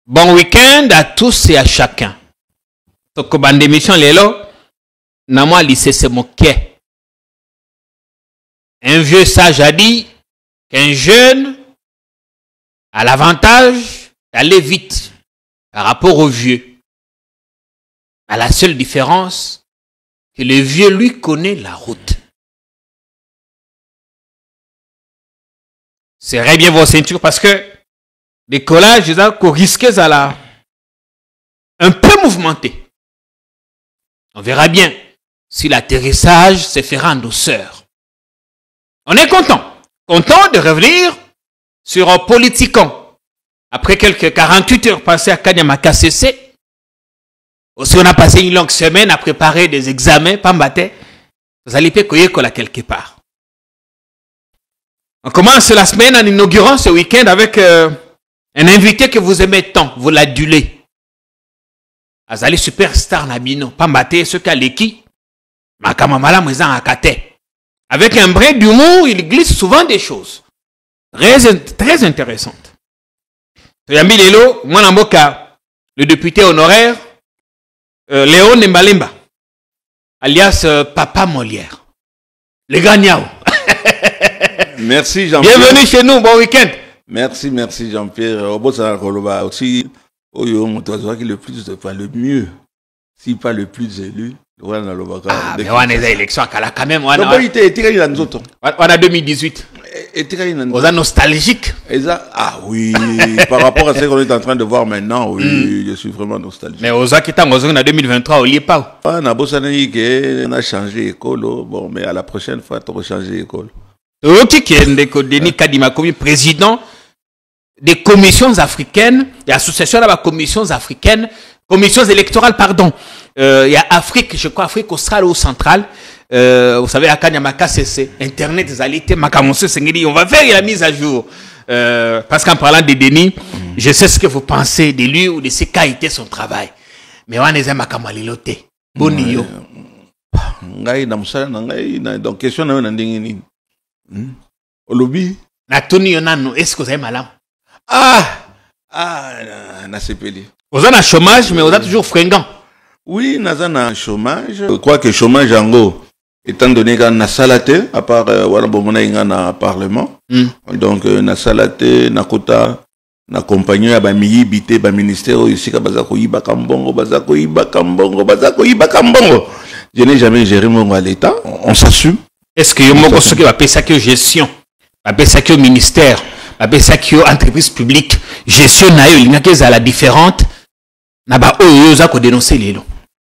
Bon week-end à tous et à chacun. Donc, dans l'émission, Namo lycée c'est mon quai. Un vieux sage a dit qu'un jeune a l'avantage d'aller vite par rapport au vieux. À la seule différence que le vieux lui connaît la route. Serrez bien vos ceintures parce que décollage, ils risqué à un peu mouvementé. On verra bien si l'atterrissage se fera en douceur. On est content de revenir sur Politicon. Après quelques 48 heures passées à Kanyamaka CC, aussi on a passé une longue semaine à préparer des examens, pas maté, vous allez payer quelque part. On commence la semaine en inaugurant ce week-end avec un invité que vous aimez tant, vous l'adulez. Azali superstar Nabino, Pambate, ce Kaleki, Makamamala Mouizan Akate. Avec un brin d'humour, il glisse souvent des choses très intéressantes. Yambi Lelo, Mwanamboka, le député honoraire, Léon Nembalemba, alias Papa Molière. Le gagnant. Merci Jean-Pierre. Bienvenue chez nous, bon week-end. Merci Jean-Pierre. Aussi, le plus, le mieux, si pas le plus élu. Ah, mais on est à l'élection quand même. On a 2018. On est nostalgique. Ah oui, par rapport à ce qu'on est en train de voir maintenant, oui, je suis vraiment nostalgique. Mais aux acquittés en 2023, on n'y est pas. On a changé l'école, bon, mais à la prochaine fois, on va changer l'école. Denis Kadima, président des commissions africaines, des associations de commissions africaines, commissions électorales, pardon. Il y a Afrique, je crois, Afrique australe ou centrale. Vous savez, à Kanyamaka, c'est Internet, on va faire la mise à jour. Parce qu'en parlant de Denis, je sais ce que vous pensez de lui ou de ses qualités, son travail. Mais on est à Makamalilote. Bonio. Donc, question au lobby. Est-ce que vous avez malade? Na CPD. Vous avez un chômage, mais vous êtes toujours fringant. Oui, nous avons un chômage. Je crois que le chômage, étant donné qu'on a salaté, à part le Parlement, donc, na salaté, na kota, na compagnie, na miyibité, na ministère, ici, bazako iba kambongo, bazako iba kambongo. Je n'ai jamais géré mon à l'État, on s'assume. Est-ce que vous avez appelé ça que gestion, appelé ça que ministère, appelé ça que entreprise publique, gestion il y a la différente, dénoncer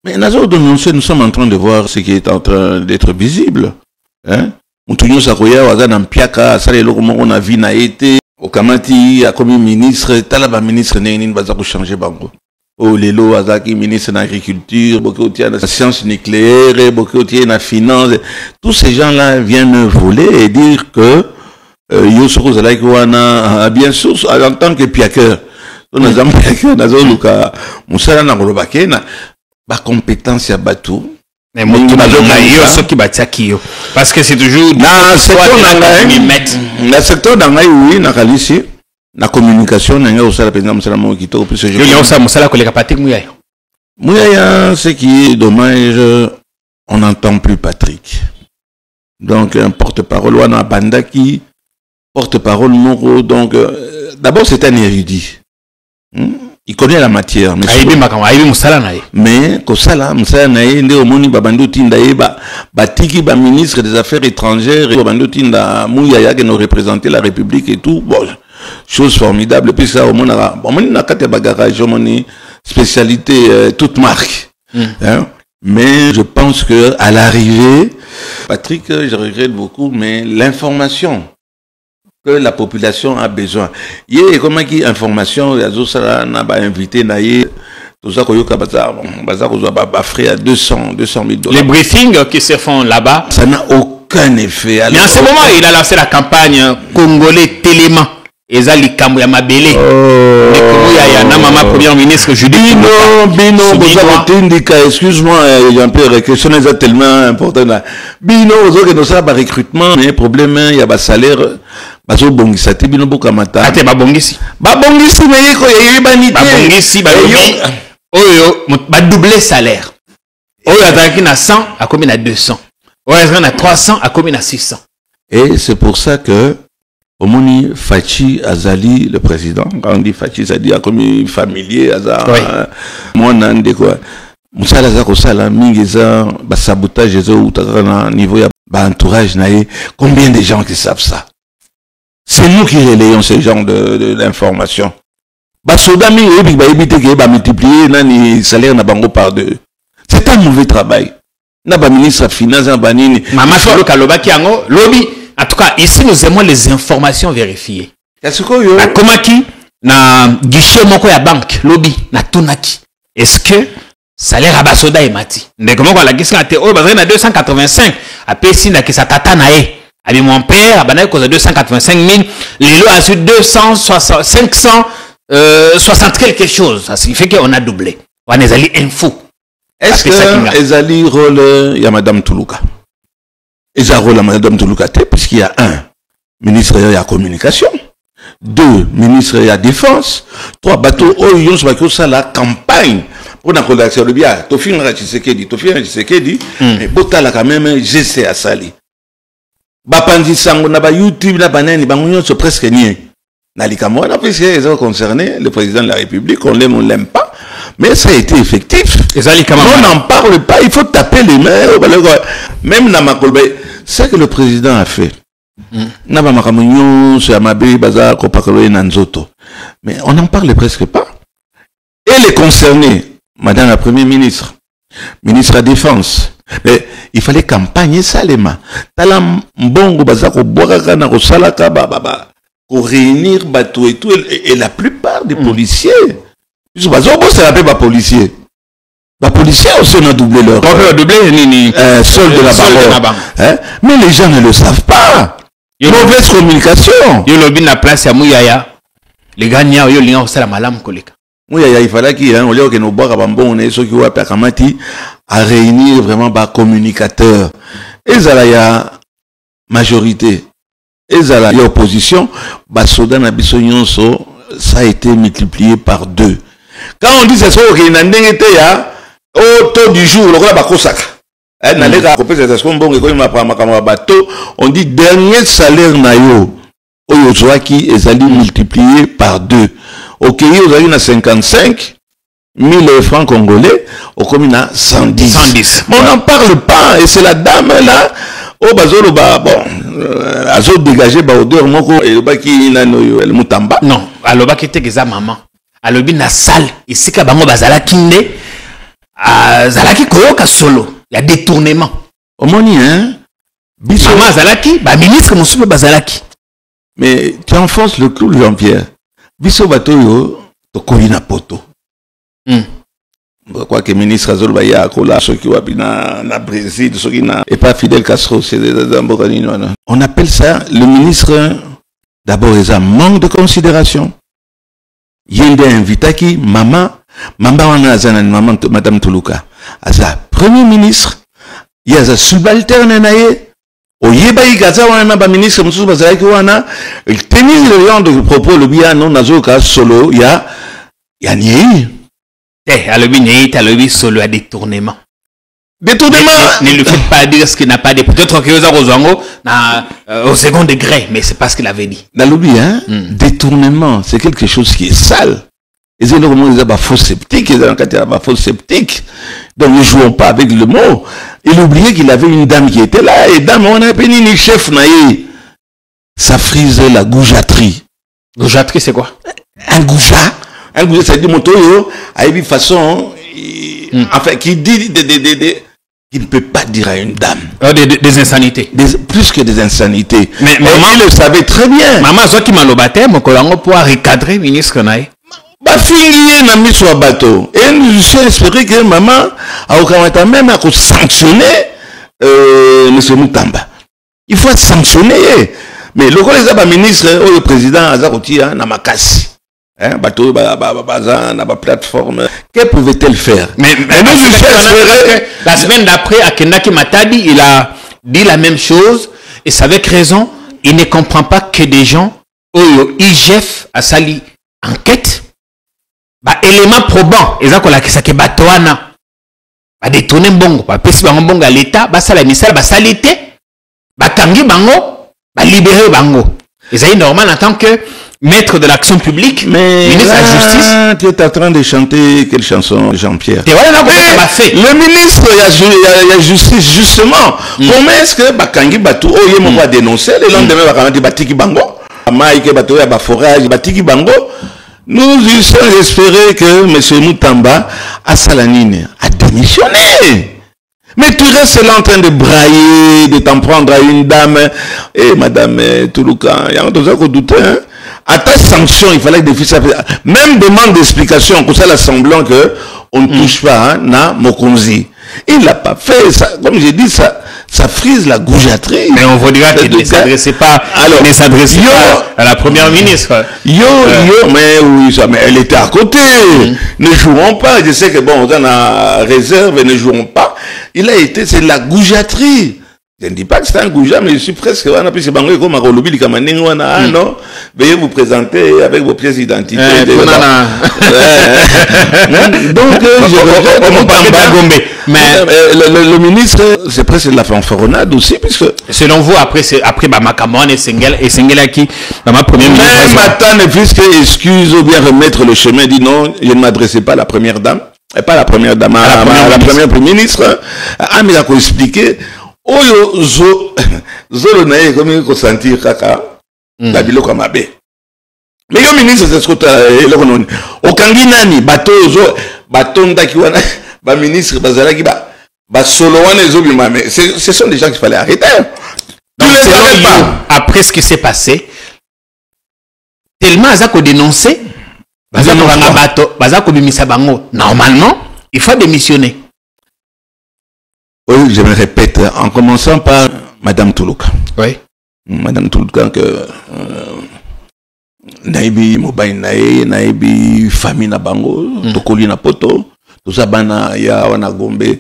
mais nous sommes en train de voir ce qui est en train d'être visible. Hein? On a vu été au Kamati, comme ministre, talaba ministre n'est changer bango. Oh, Lelo, Azaki, ministre de l'Agriculture, beaucoup de la science nucléaire, beaucoup de la finance. Tous ces gens-là viennent me voler et dire que Yosoko Zalaïkouana, bien sûr, en tant que piaqueur, on a jamais piaqueur, dans un cas, Moussala Nagolobakena, ma compétence à Batou. Mais moi, parce que c'est toujours dans le secteur d'Angaï, oui, Nakalisi. La communication, ce qui est dommage, on n'entend plus Patrick. Donc, un porte-parole, on a Bandaki, porte-parole Moro. Donc, d'abord, c'est un érudit. Il connaît la matière. Mais Kosala, Batiki, ministre des Affaires étrangères, nous représenter la République et tout. Bon, chose formidable. Puis ça, au moins, on a spécialité toute marque. Hein? Mais je pense que à l'arrivée, Patrick, je regrette beaucoup, mais l'information que la population a besoin. Il y a comment qui information, il y a n'a invité naïe. Tout ça, à 200 000 $. Les briefings qui se font là-bas, ça n'a aucun effet. Mais en ce moment, il a lancé la campagne Congolais Téléman. Ezali Kamouya Mabele. Na maman première ministre Judith. Bino, excuse-moi, Jean-Pierre, la question est tellement importante. Bino, vous avez recrutement, mais problème, il y a un salaire. bazo bongisa te bino bokamata ate babongisi mais ko yebanité babongisi oyo ba doubler salaire oyo azalaki na 100 a commis na 200 oyo azalaki na 300 a commis na 600 et c'est pour ça que Omoni Fachi Azali le président quand on dit Fachi ça dit a commis familier aza moi nande quoi musala za ko sala mingi za ba sabotage zo utaka na niveau ya ba entourage naé combien de gens qui savent ça. C'est nous qui relayons ce genre d'informations. Basoda mi obi ba ebité ke ba multiplier nani salaire na bango par deux. C'est un mauvais travail. Na ba ministre finance na banini. Mama Falo Kalobaki yango lobby. En tout cas, ici nous aimons les informations vérifiées. Est-ce que yo comment qui na guichet moko ya banque lobby na tunaki. Est-ce que salaire à basoda et mati. Mais comment la question a été oh bazali na 285 a pesi na kisa tata na e. Abi mon père abana ko 285 000 lelo a sur 260 560 quelque chose. Ça signifie qu'on a doublé. On a allé info. Est-ce que ezali rôle ya madame Toulouka? Ezali rôle ya madame Toulouka puisqu'il y a un ministre de la communication, deux ministre de la défense, trois bateaux oyo so ba ça la campagne. On a collaboré le bien. Tofin Tshisekedi, mais botala quand même GC à Sali. Bapandi sango na ba YouTube na banani bangunyo so presque rien. Na likamo na puisque ils ont concerné le président de la République, on l'aime pas, mais ça a été effectif. On n'en parle pas, il faut taper les mains. Même na makolbe, c'est que le président a fait. Na ba makamunyo so amabe baza ko pakolo na nzoto. Mais on n'en parle presque pas. Et les concernés, Madame la Première ministre, ministre de la Défense, mais il fallait campagner Salema. Talam mbongo bazako boaka na ko salaka pour réunir bateau et tout et la plupart des policiers. Ils ça l'appelle pas policiers. Les policiers aussi ont doublé leur solde de la banque. Mais les gens ne le savent pas. Mauvaise communication. Yo lobi na place ya Mouyaya. Les gagnants yo linga osala malam koleka. Il fallait qu'il y ait un lieu que nous boire bambon et ceux qui ont appelé à réunir vraiment des communicateurs. Et ça y a majorité. Et ça y a opposition. Basoda na bisonyonso ça a été multiplié par deux. Quand on dit c'est ça qu'il y a un au taux du jour, le roi bakosaka. On dit dernier salaire na yo oyozwaki ezali multiplié par deux. Ok, vous avez 55 000 francs congolais, au commun à 110. Mais on n'en parle pas, et c'est la dame là, au bazolo bon, azo dégagé odeur moko et le baki nano el mutamba. Non, alo baki te geza maman. Alo bi na salle, ici ka bango bazala kinde, zalaki koyoka solo, il y a détournement. Omoni hein? Maman zalaki, ba ministre musupe bazalaki. Mais tu enfonces le clou Jean-Pierre. Biso batoyo tokoyi na poto. Quoi que ministre Azol Baya Kola ceux qui wabina na Brésil ceux qui na et pas Fidel Castro c'est des on appelle ça le ministre d'abord il a manque de considération. Yende invitaki maman wana zana maman madame Toulouka asa premier ministre il y a subalterne naie oyeba igaza wana ba ministre mususu bazalaki wana il tenir le genre de propos le bien non nazoka solo ya niei alobi niei alobi solo à détournement ne lui faites pas dire ce qu'il n'a pas dit peut-être que vous avez na au second degré mais c'est pas ce qu'il avait dit nalobi hein détournement c'est quelque chose qui est sale et c'est normalement des faux sceptiques faux sceptiques donc ne jouons pas avec le mot. Il oubliait qu'il avait une dame qui était là et dame on a appelé ni chef naïe ça frisait la goujaterie. Goujaterie c'est quoi? Un gouja ça dit motoyo à une façon enfin qui dit il ne peut pas dire à une dame des insanités plus que des insanités mais maman il le savait très bien maman soit qui m'a lobaté mon collègue pour recadrer ministre naïe ba fingi na miso wa bateau et nous espérons que maman a même à sanctionner monsieur Mutamba. Il faut être sanctionné mais le rôle des ministres ou le président Azarotia na makasi hein bateau baza na ba plateforme que pouvait-elle faire mais nous la semaine d'après à Kendaki Matadi il a dit la même chose et c'est avec raison il ne comprend pas que des gens, IGF a sali enquête, élément probant, ils ont que Batoana, détourner bongo, pesi bango bongo à l'État, sala misala, salité, kangi bango, libérer bango. Et ça est normal en tant que maître de l'action publique, mais ministre de la Justice. Tu es en train de chanter quelle chanson, Jean-Pierre? Le ministre il y a justice, justement. Comment est-ce que Bakangi Batou, il va dénoncer, le lendemain, va dire Batiki Bango, Amaïke Batou, il y a forage, Batiki Bango. Nous sommes espérés que M. Moutamba, à Salanine, a démissionné. Mais tu restes là en train de brailler, de t'en prendre à une dame. Eh, madame Toulouka, il y a un truc qu'on doutait, hein? À ta sanction, il fallait que des fils... Même demande d'explication, pour ça, semblant que on ne touche pas, na Mokonzi. Il l'a pas fait, ça, comme j'ai dit, ça frise la goujaterie. Mais on vous dira qu'il ne s'adressait pas, à la première ministre. Mais oui, mais elle était à côté. Ne jouons pas. Je sais que bon, on a réserve, ne jouons pas. Il a été, c'est la goujaterie. Je ne dis pas que c'est un goujat, mais je suis presque, non, veuillez vous présenter avec vos pièces d'identité. Donc, le ministre, c'est presque de la fanfaronnade aussi, puisque... Selon vous, après Makamon et Sengela qui, dans ma première ministre... Même Matan ne puisse que excuse ou bien remettre le chemin, dit non, je ne m'adressais pas à la première dame, et pas à la première dame, à la première ministre. Ah, mais il a expliqué... Oyo zolo na ye comme ko sentir kaka la biloko mabe. Mais yo ministre c'est ce que eloko noni. Okangi nani bato zo batonda ki wana ba ministre bazala ki ba solo wana zo bima, mais ce sont des gens qu'il fallait arrêter. Donc après ce qui s'est passé, tellement azako dénoncer bazako bimisa bango. Normalement, il faut démissionner. Oui, je me répète, en commençant par Madame Toulouka. Oui. Madame Toulouka, que Naïbi Mobaï Naï, Naïbi Famina Bango, Tokoli Napoto, tout ça, Bana, Ya, Wana Gombe,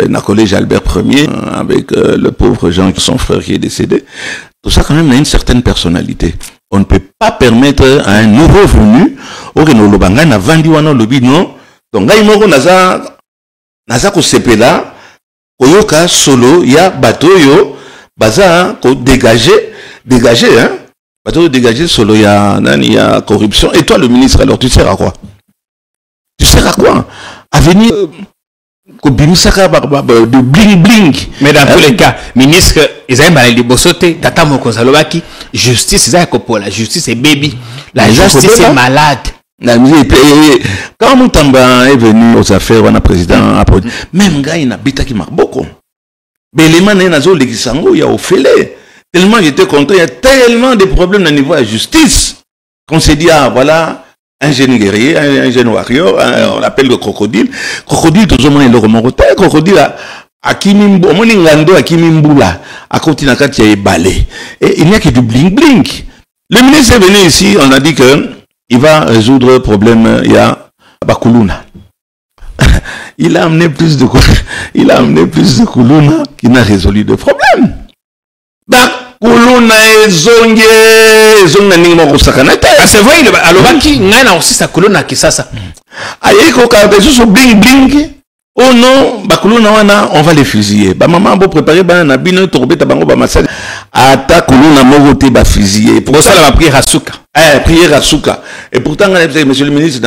na collège Albert Ier, avec le pauvre Jean, son frère qui est décédé. Tout ça, quand même, a une certaine personnalité. On ne peut pas permettre à un nouveau venu, Oreno Lobanga, na Vandi Wana Lobi, non. Donc, Gaïmoro Naza ko sepela, Oyoka solo ya bateau yo baza ko dégager hein, bateau dégager solo ya nani ya corruption. Et toi le ministre, alors tu sers à quoi? Tu sers à quoi? À venir ko bimisaka de bling bling. Mais dans tous les cas, ministre Isaïe Balali Bosote tata moko zalobaki justice Isaïe Kopola, justice est baby. La justice est malade. Quand Moutamba est venu aux affaires, on a président, même gars, il n'a pas qui marque beaucoup. Mais les mains, il y a Ophélie. Tellement j'étais content, il y a tellement de problèmes au niveau de la justice qu'on s'est dit, ah voilà, un jeune guerrier, un jeune warrior, on l'appelle le crocodile. Crocodile, tout le monde est le remonté. Crocodile, à Kimimbo, mon ingando, à Kimimboula, à Continakat, il y a balé. Et il n'y a que du bling bling. Le ministre est venu ici, on a dit que il va résoudre le problème. Il y a Bakuluna. Il a amené plus de Kuluna qui n'a résolu de problème. Bakuluna est zongue ningo sakanate. C'est vrai, alobaki ngana aussi sa Kuluna qui ça. Ayeko ka sur bling bling. Oh non, Bakuluna wana, on va les fusiller. Ba maman bo préparer ba na bino torbeta bango ba masala. Ata Kuluna mogote ba fusiller. Pour ça la prière à Souka. Prière à Souka. Et pourtant, monsieur le ministre,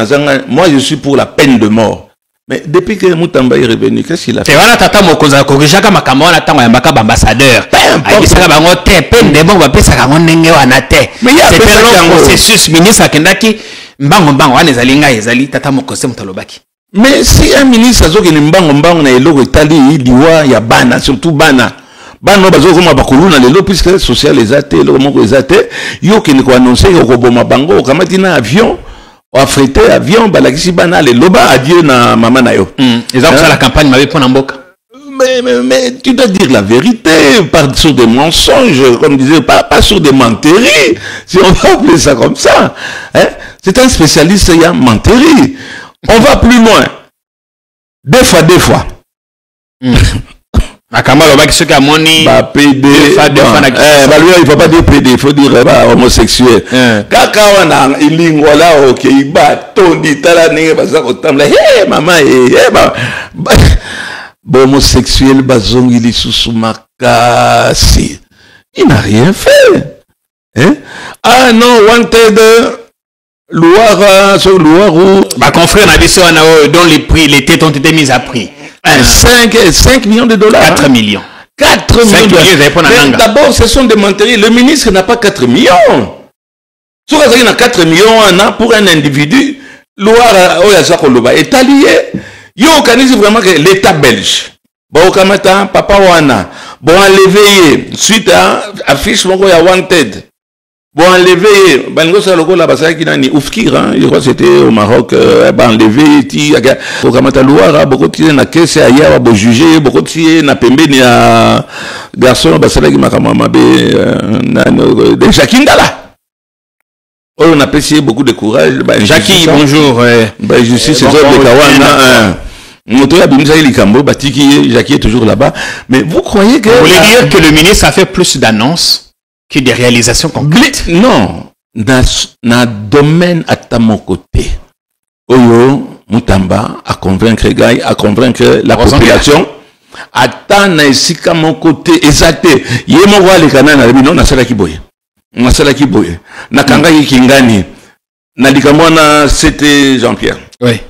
moi je suis pour la peine de mort. Mais depuis que Moutamba est revenu, qu'est-ce qu'il a fait? Voilà, tata mokoza korija makambo na tango ya mbaka ambassadeur. Ayisaka bango te peine de mort ba pesa kango ndenge wana te. Mais il y a un processus ministre akendaki mbango wana ezali tata mokose mutalobaki. Mais si un ministre azoki mbango na eloko etali liwa ya bana, surtout bana bazo koma bakuluna lelo puisque social les athées le moko les athées yo ki ko annoncer ko boma bango kamati na avion ou affrété avion balakisi bana le loba adieu na mama na yo. Ils ont fait la campagne m'avait pris en mboka. Mais tu dois dire la vérité, pas sur des mensonges, comme disait, pas sur des menteries, si on va appeler ça comme ça. Hein? C'est un spécialiste, il y a menterie. On va plus loin. Des fois. Makamba lobaki ceux qui a moni PD il faut pas dire PD, il faut dire homosexuel. Kaka wana ilingwala ok iba tondi tala ninge baza kotamla hey mama homosexuel bazongi lisusu makasi. Il n'a rien fait. Hein? Ah non, wanted Loire sur Loire ou bah confrère Nabiso dont les têtes ont été mises à prix. 5 millions de dollars. 4 millions. 4 millions de dollars. D'abord, ce sont des menteries. Le ministre n'a pas 4 millions. Si vous avez 4 millions pour un individu, Loire est allié. Il organise vraiment que l'État belge. Bon, Kamata, Papa Wana, bon, enlevé, suite à affiche, mon gars, wanted. Bon, enlevé, Bango Saloko, la basa qui n'a ni Oufkir, je crois que c'était au Maroc, enlevé, ti, au Kamata Loire, beaucoup de na caisse, ailleurs, beaucoup jugé, beaucoup de na pembe, ni à garçon, basala qui m'a kamamabe, de Jacquindala. On a apprécié beaucoup de courage. Jackie, bonjour. Je suis César de Kawana. Jackie est toujours là-bas. Mais vous croyez que... Vous voulez dire que le ministre a fait plus d'annonces que des réalisations concrètes? Non. Dans le domaine à mon côté, Oyo, Moutamba, à convaincre les gars, à convaincre la population. Attends, ici, à mon côté, exacté. Il y a mon roi, les canons, non, na sala kiboye. Na sala kiboye. Na kanga kingani. Na likamwana, c'était Jean-Pierre. Oui.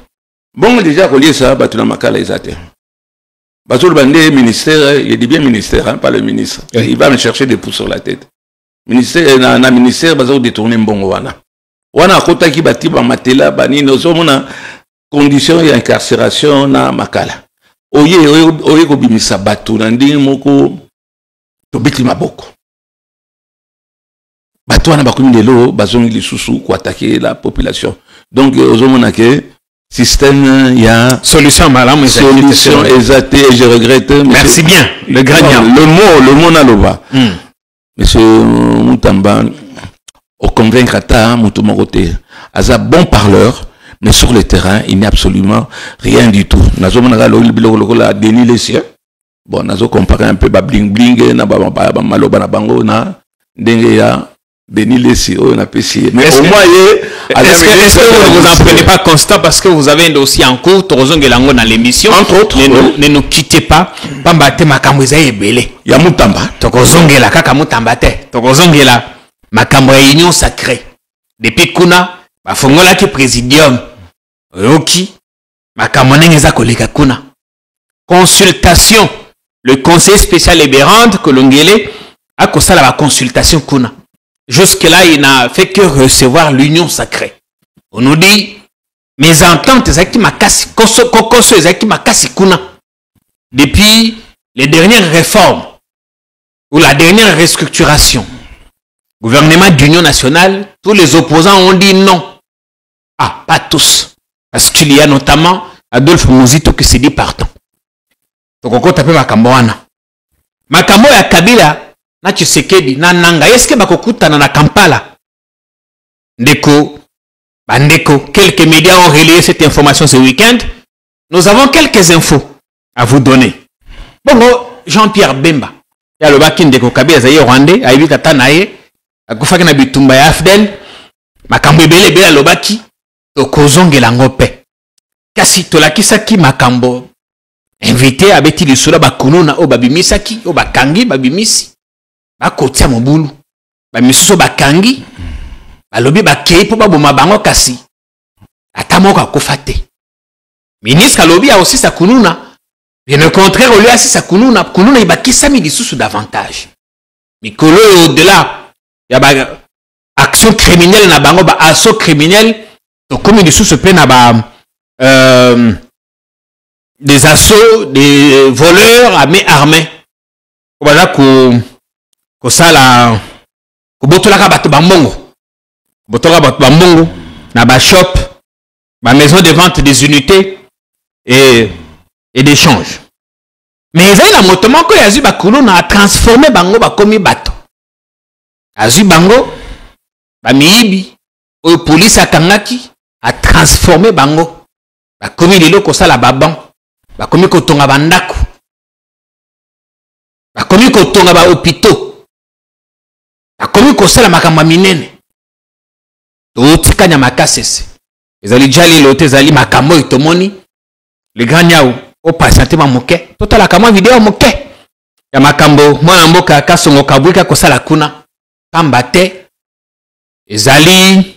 Bon, déjà, relié ça, bah, tu n'as pas les athées. Bah, tout le bandé, ministère, il dit bien ministère, hein, pas le ministre. Oui. Il va me chercher des pouces sur la tête. Ministère, na ministère, bah, ça, détourner bon, wana. Wana, kota ki bati, ba, matela, ba, ni, nous sommes en condition d'incarcération, na, makala. Oye, ko bimisa batu, nandi, moko, to biti maboko. Batu, wana, bakumi de l'eau, bazongi li sousou, ko attaquer la population. Donc, aux hommes, système, il y a solution, madame, solution exacte, et je regrette. Merci bien, le gagnant. Le mot n'a pas. Monsieur Moutamba, au convaincre à Moutoumoroté, à un bon parleur, mais sur le terrain, il n'y a absolument rien du tout. Nous avons Denis Lessier. Bon, nous avons comparé un peu bling bling, Maloba na bango na Dengeya. Denis Lessier, on a essayé. Mais au moins, est-ce que vous ne vous en prenez pas constant parce que vous avez un dossier en cours, Torozong et Lango dans l'émission? Entre autres, ne nous quittez pas. Pambate makambo eza ebele. Ya Mutamba. Tokozong la kaka Mutamba te. Tokozong la makambo ya union sacrée. Depuis kuna, bafongola ki présidium. Oki, makambo nenge eza koleka kuna. Consultation. Le conseiller spécial Eberand Kolongele a kosala la consultation kuna. Jusque-là, il n'a fait que recevoir l'union sacrée. On nous dit, mes ententes, depuis les dernières réformes ou la dernière restructuration, gouvernement d'union nationale, tous les opposants ont dit non. Ah, pas tous. Parce qu'il y a notamment Adolphe Mouzito qui s'est dit partant. Donc, on compte un peu Makamboana. Makambo ya Kabila, na Tshisekedi na nanga eske bakokutana na Kampala ndeko bandeko. Quelques médias ont relayé cette information ce week-end. Nous avons quelques infos à vous donner. Bongo Jean-Pierre Bemba ya lobaki ndeko Kabila zaye Rwandais ayibi tata naye akufaki na bitumba ya Afdel makambo ebele bela lobaki tokozongela ngope kasi tolakisaki makambo invité abeti lisula bakununa o babimisaki o bakangi babimisi bakotia mobulu bamisuso bakangi balobi bakei po baboma bango kasi ata moko akufa te. Ministre alobi a aussi sa kununa, bien au contraire au lieu asi sa kununa ibakisami lisusu davantage mikolo au-delà ya ba action criminelle na bango ba assaut criminel to komi lisusu pe na ba des assauts des voleurs à main armée voilà ko sala ko botolaka bato bambongo na ba shop ba maison de vente des unités et d'échange. Mais ils la moto moko yazi bakulu na transformer bango bakomi bato azu bango ba miibi o police akangaki a transformer bango bakomi lelo ko sala baban bakomi ko tonga bandako akomi kotonga ba hôpitaux, akomi kosala makambo minene. Otikanya makasese. Ezali jali lote ezali makambo itomoni. Le grand nyao au patienté ma moke. Total akama vidéo moke. Ya makambo mwana mboka kasongo kabwika kosala kuna. Pambate ezali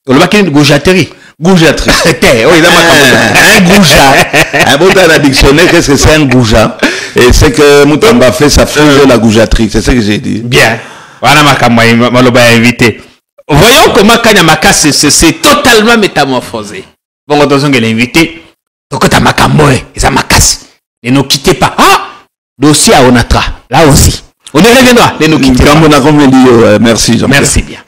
olobaki goujaterie. Goujaterie. Oh, il a un gouja. Un bon dans la dictionnaire, qu'est-ce que c'est un gouja? Et c'est que Moutamba fait sa fille de la goujaterie. C'est ce que j'ai dit. Bien. Voilà ma maloba invité. Voyons comment Kanya Makase c'est totalement métamorphosé. Bon, attention que l'invité. Donc ta makamboe, ça Makase. Ne nous quittez pas. Ah, dossier à Onatra. Là aussi. On y reviendra. Ne nous quittez pas. Merci Jean-Pierre. Merci bien.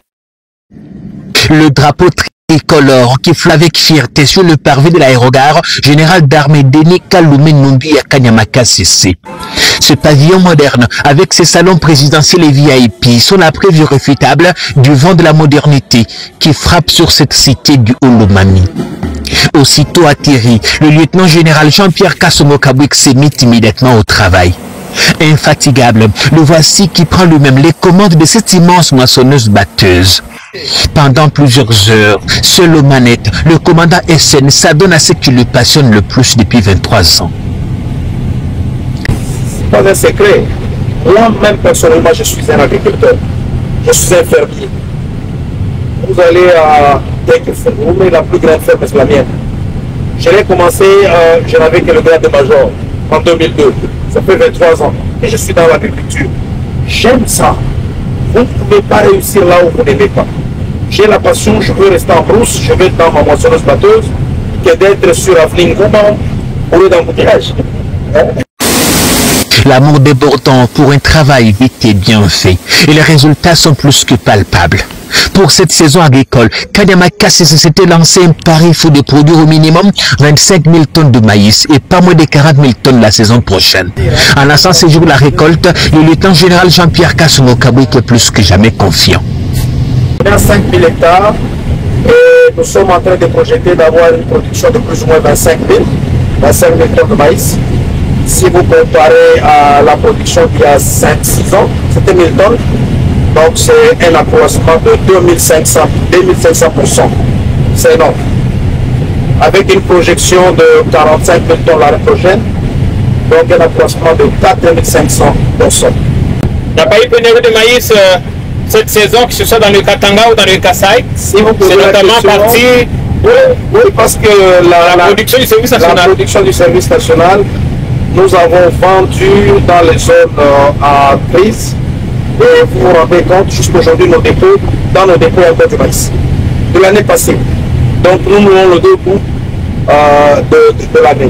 Le drapeau tricolore qui flotte avec fierté sur le parvis de l'aérogare général d'armée Denis Kaloumé Numbi à Kanyamaka CC. Ce pavillon moderne, avec ses salons présidentiels et VIP, sont la preuve irréfutable du vent de la modernité qui frappe sur cette cité du Olomami. Aussitôt atterri, le lieutenant général Jean-Pierre Kassomo Kabwik s'est mis immédiatement au travail. Infatigable, le voici qui prend lui-même les commandes de cette immense moissonneuse batteuse. Pendant plusieurs heures, seul aux manettes, le commandant SN s'adonne à ce qui le passionne le plus depuis 23 ans. Pas un secret. Moi-même, personnellement, je suis un agriculteur. Je suis un fermier. Vous allez à Tekelfenroume, la plus grande ferme, c'est la mienne. J'ai commencé, je n'avais que le grade de major en 2002. Ça fait 23 ans et je suis dans l'agriculture. J'aime ça. Vous ne pouvez pas réussir là où vous n'aimez pas. J'ai la passion, je veux rester en brousse, je veux être dans ma moissonneuse batteuse, que d'être sur Avenue Ngouman au lieu d'embouteillage. L'amour débordant pour un travail vite et bien fait. Et les résultats sont plus que palpables. Pour cette saison agricole, Kanyamaka s'était lancé un pari fou de produire au minimum 25 000 tonnes de maïs et pas moins de 40 000 tonnes la saison prochaine. En lançant ce jour la récolte, le lieutenant général Jean-Pierre Kassomo Kabwik est plus que jamais confiant. On a 5 000 hectares et nous sommes en train de projeter d'avoir une production de plus ou moins 25 000 tonnes de maïs. Si vous comparez à la production d'il y a 5-6 ans, c'était 1000 tonnes. Donc c'est un accroissement de 2500%. C'est énorme. Avec une projection de 45 000 tonnes l'année prochaine, donc un accroissement de 4500%. Il n'y a pas eu pénurie de maïs cette saison, que ce soit dans le Katanga ou dans le Kasaï. Si vous c'est notamment parti. Oui, parce que la production du service national. La production du service national, nous avons vendu dans les zones à crise. Et vous vous rendez compte, jusqu'aujourd'hui, dans nos dépôts encore du maïs. De l'année passée. Donc nous avons le deux bouts de l'année.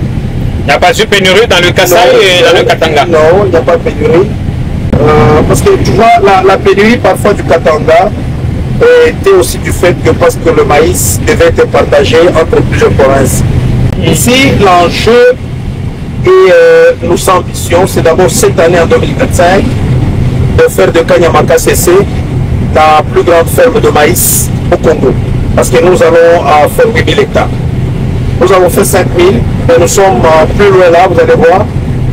Il n'y a pas eu pénurie dans le Kasaï et dans le Katanga. Non, il n'y a pas de pénurie. Parce que tu vois, la pénurie parfois du Katanga était aussi du fait que parce que le maïs devait être partagé entre plusieurs provinces. Ici, l'enjeu et nos ambitions, c'est d'abord cette année en 2025 de faire de Kanyamaka CC la plus grande ferme de maïs au Congo. Parce que nous allons faire 8 000 hectares. Nous avons fait 5 000, mais nous sommes plus loin là, vous allez voir.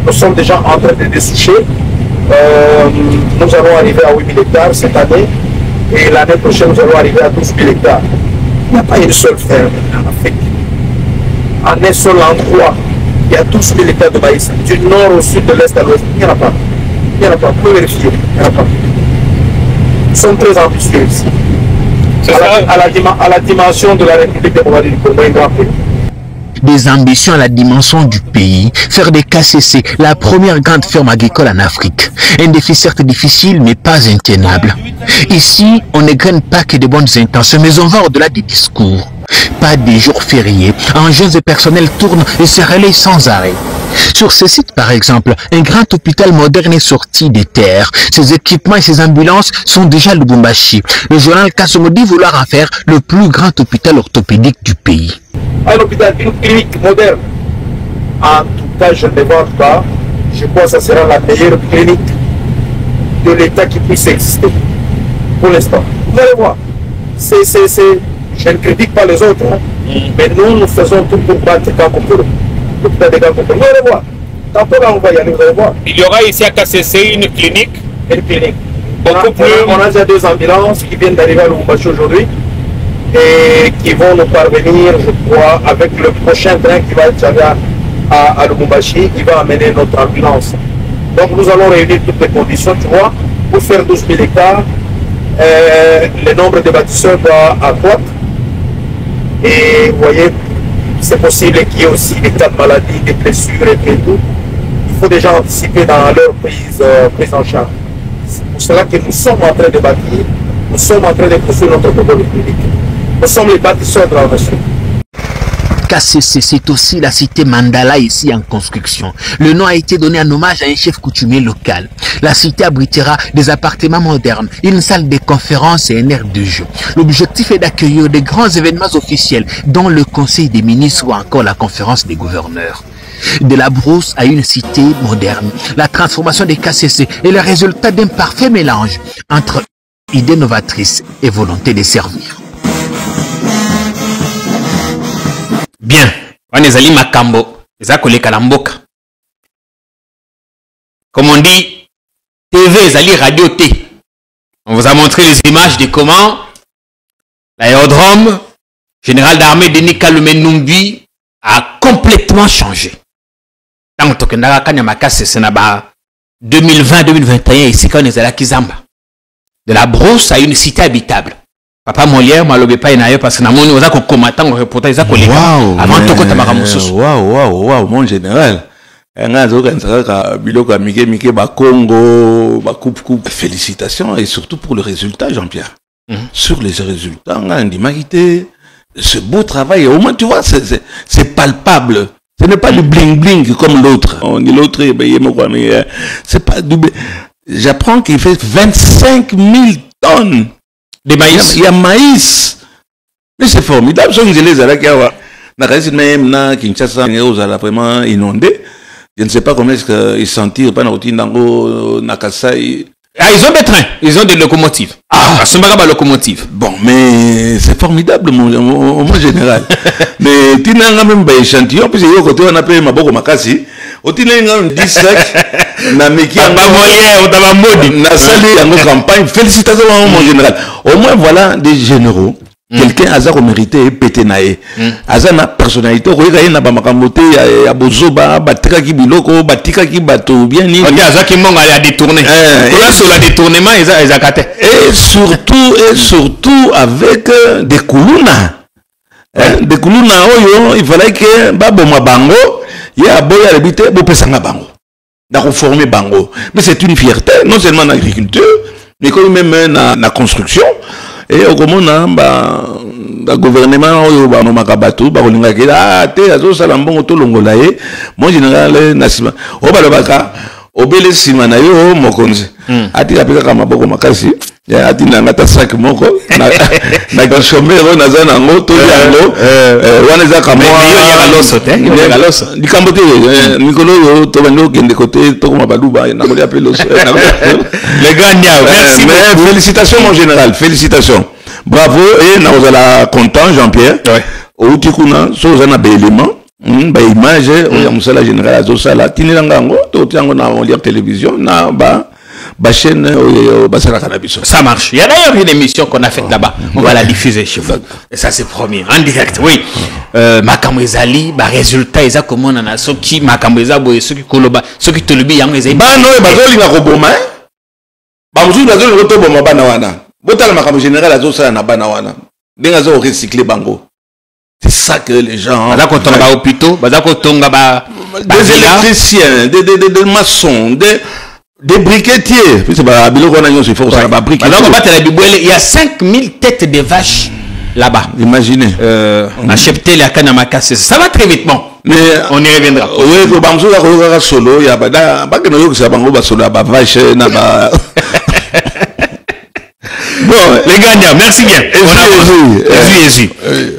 Nous sommes déjà en train de dessoucher. Nous allons arriver à 8 000 hectares cette année. Et l'année prochaine, nous allons arriver à 12 000 hectares. Il n'y a pas une seule ferme en Afrique. En un seul endroit, il y a 12 000 hectares de maïs. Du nord au sud, de l'est à l'ouest. Il n'y en a pas. Il n'y en a pas. Vous pouvez vérifier. Il n'y en a pas. Ils sont très ambitieux ici. À la dimension de la République démocratique du Congo, un grand pays. Des ambitions à la dimension du pays, faire des KCC la première grande ferme agricole en Afrique. Un défi certes difficile, mais pas intenable. Ici, on ne graine pas que de bonnes intentions, mais on va au-delà des discours. Pas des jours fériés, engins et personnels tournent et se relayent sans arrêt. Sur ce site, par exemple, un grand hôpital moderne est sorti des terres. Ses équipements et ses ambulances sont déjà à Lubumbashi. Le journal Kassomo dit vouloir en faire le plus grand hôpital orthopédique du pays. Un hôpital, une clinique moderne. En tout cas, je ne les vends pas. Je crois que ça sera la meilleure clinique de l'État qui puisse exister. Pour l'instant. Vous allez voir. Je ne critique pas les autres. Hein. Mais nous faisons tout pour battre Kankokoro. L'hôpital de Kankokoro. Vous allez voir. Tantôt là, on va y aller, vous allez voir. Il y aura ici à KCC une clinique. Une clinique. Beaucoup plus. On a déjà 2 ambulances qui viennent d'arriver à Lubumbashi aujourd'hui et qui vont nous parvenir, je crois, avec le prochain train qui va être à Lubumbashi, qui va amener notre ambulance. Donc nous allons réunir toutes les conditions, tu vois, pour faire 12 000 hectares. Le nombre de bâtisseurs doit accroître. Et vous voyez, c'est possible qu'il y ait aussi des cas de maladie, des blessures et tout. Il faut déjà anticiper dans leur prise en charge. C'est pour cela que nous sommes en train de bâtir, nous sommes en train de construire notre protocole public. Nous sommes les bâtisseurs de la nation. KCC, c'est aussi la cité Mandala ici en construction. Le nom a été donné en hommage à un chef coutumier local. La cité abritera des appartements modernes, une salle de conférences et un aire de jeu. L'objectif est d'accueillir des grands événements officiels, dont le Conseil des ministres ou encore la conférence des gouverneurs. De la brousse à une cité moderne, la transformation des KCC est le résultat d'un parfait mélange entre idées novatrices et volonté de servir. Bien, on est allé Makambo, les accolés Kalamboka. Comme on dit, TV, Zali Radio T. On vous a montré les images de comment l'aérodrome général d'armée Denis Kalume Numbi a complètement changé. Tant que Ndaka Kanyamaka, c'est 2020-2021, ici quand on est allé à Kizamba. De la brousse à une cité habitable. Papa Molière, Malobe pas parce que nous avons combattant au reportage avant tout côté Maramoussos. Waouh, mon général. Félicitations et surtout pour le résultat, Jean-Pierre. Sur les résultats, on a une humanité, ce beau travail, au moins tu vois, c'est palpable. Ce n'est pas du bling-bling comme l'autre. On dit l'autre, c'est pas du bling. J'apprends qu'il fait 25 000 tonnes. De maïs. Il y a maïs. Mais c'est formidable. Je vraiment inondé. Je ne sais pas comment est-ce qu'ils sentirent pas Nakasa. Ah, ils ont des trains, ils ont des locomotives. Ah, c'est pas locomotive. Bon, mais c'est formidable, mon général. Mais tu n'as même pas échantillon, puis on appelle Maboko Makasi. Au final, 10 sacs, na meki na sali yango campagne. Félicitations mon général. Au moins voilà des généraux. Quelqu'un a mérité pété naé. Aza na personnalité. Regarde na bamakambote ya bozoba batika ki biloko batika ki bato bien ni. On dit aza ki monga a détourné. Là sur le détournement ils a et surtout avec des kuluna. Des kuluna oyo il fallait que baboma bango. Il y a boya habité bopesanga bango. D'accord, former bango. Mais c'est une fierté, non seulement en agriculture, mais quand même na construction. Et au moment le gouvernement oyo ba no makabato ba kolinga ke te azo salambongo to longolaye. Mon général Nasima. O ba lobaka obele sima na yo mokonzi. Ati kapeka kama boko makasi. Ya ati na ngata sac moko na gashomero na zana ngoto yango wana za kama ya loso te ya loso dikambote Nicolo yo to bando kende côté to koma baluba na ko appeler loso les gagnants merci beaucoup. Félicitations mon général, félicitations, bravo. Et na ozala content Jean-Pierre o tikuna so zana be élément ba image o ya musala général azo sala tinilanga ngo to tiango na on lire télévision na ba chaîne ça marche. Il y a d'ailleurs une émission qu'on a faite là-bas. On va la diffuser chez vous. Et ça c'est promis. En direct, oui. Makambo ezali, ba résultat eza comment on a soki makambo eza boye soki koloba, soki tolobi yango eza. Ba no e bazolinga ko boma. Ba musu bazolinga ko boma bana wana. Botala makambo général azo sala na bana wana. Denga zo recycler bango. C'est ça que les gens. Baza ko tonga hôpitaux, baza ko tonga des électriciens, des maçons, des briquetiers. Il y a 5000 têtes de vaches là-bas. Imaginez. Acheter la canne à Makassi. Ça va très vite, bon. Mais on y reviendra. Oui, solo. Il y a pas que solo. Bon, les gagnants, merci bien.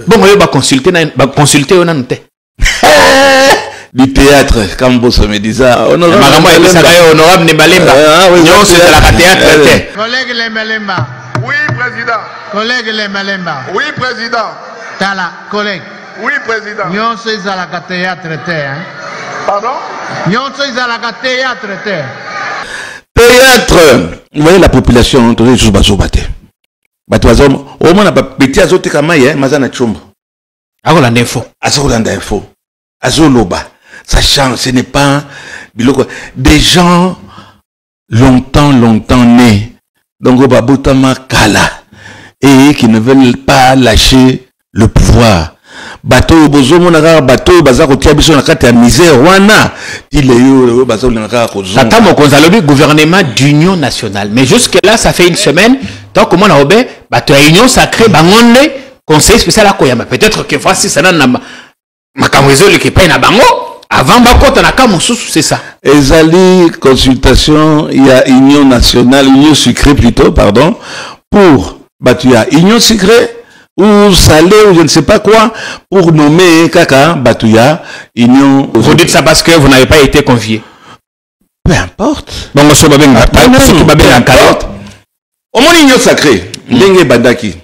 Bon, on va consulter, on a noté. Du théâtre, comme vous me disait. Honorable Nebalemba. Non, c'est la théâtre. Collègue Lemelemba. Oui, président. Collègue Lemelemba. Oui, président. Tala, collègue. Oui, président. Non, c'est la théâtre. Pardon? nyonso ezalaka théâtre te. Théâtre. Vous voyez la population, tous les jours bazobate. Batouazom, au moins, petit azote kamaye, mazana chombo. Akolanda info. Azolanda info. Azoloba. Sachant, ce n'est pas des gens longtemps nés. Donc, Babotama Kala. Et qui ne veulent pas lâcher le pouvoir. Bateau bozo monaka bateau bazako tiabiso na kati ya misère wana ile bazo ngaka kozonga tata mokonzi alobi gouvernement d'union nationale mais jusque là ça fait une semaine tant que mon obé bateau ya union sacrée bangonde conseil spécial à koyama peut-être que voici ça na makambo ezoli ke pa na bango avant bakota na kamususu c'est ça ezali consultation il y a union nationale union secrète plutôt pardon pour bateau ya union secrète ou salé ou je ne sais pas quoi pour nommer Kaka Batouya Union. Vous dites ça parce que vous n'avez pas été convié. Peu importe. Bon, monsieur Babeng, au moins Union sacrée, Lengue Badaki.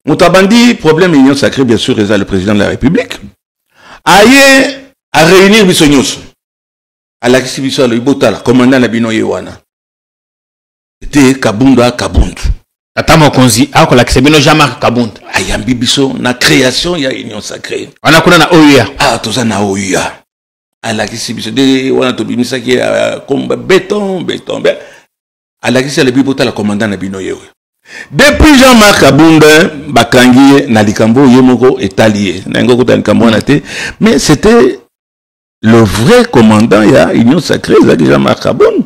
Moutabandi, problème Union sacrée, bien sûr, le président de la République. Aïe à réunir Bissonius. À la Kissibiso, le Ibotala, commandant la Bino Yewana. C'était Kabunda Kabund. Tata mokonzi akola kisebino Jean-Marc Kabund ayambi biso na création ya union sacrée on a kuna na OUA toza na OUA ala kisibiso de wana to bimisa ki comme béton ala kisi le bibota la commandant na bino yewe depuis Jean-Marc Kabund bakangi na likambo yemoko etalié na ngoko ta likambo na te mais c'était le vrai commandant ya union sacrée Jean-Marc Kabund.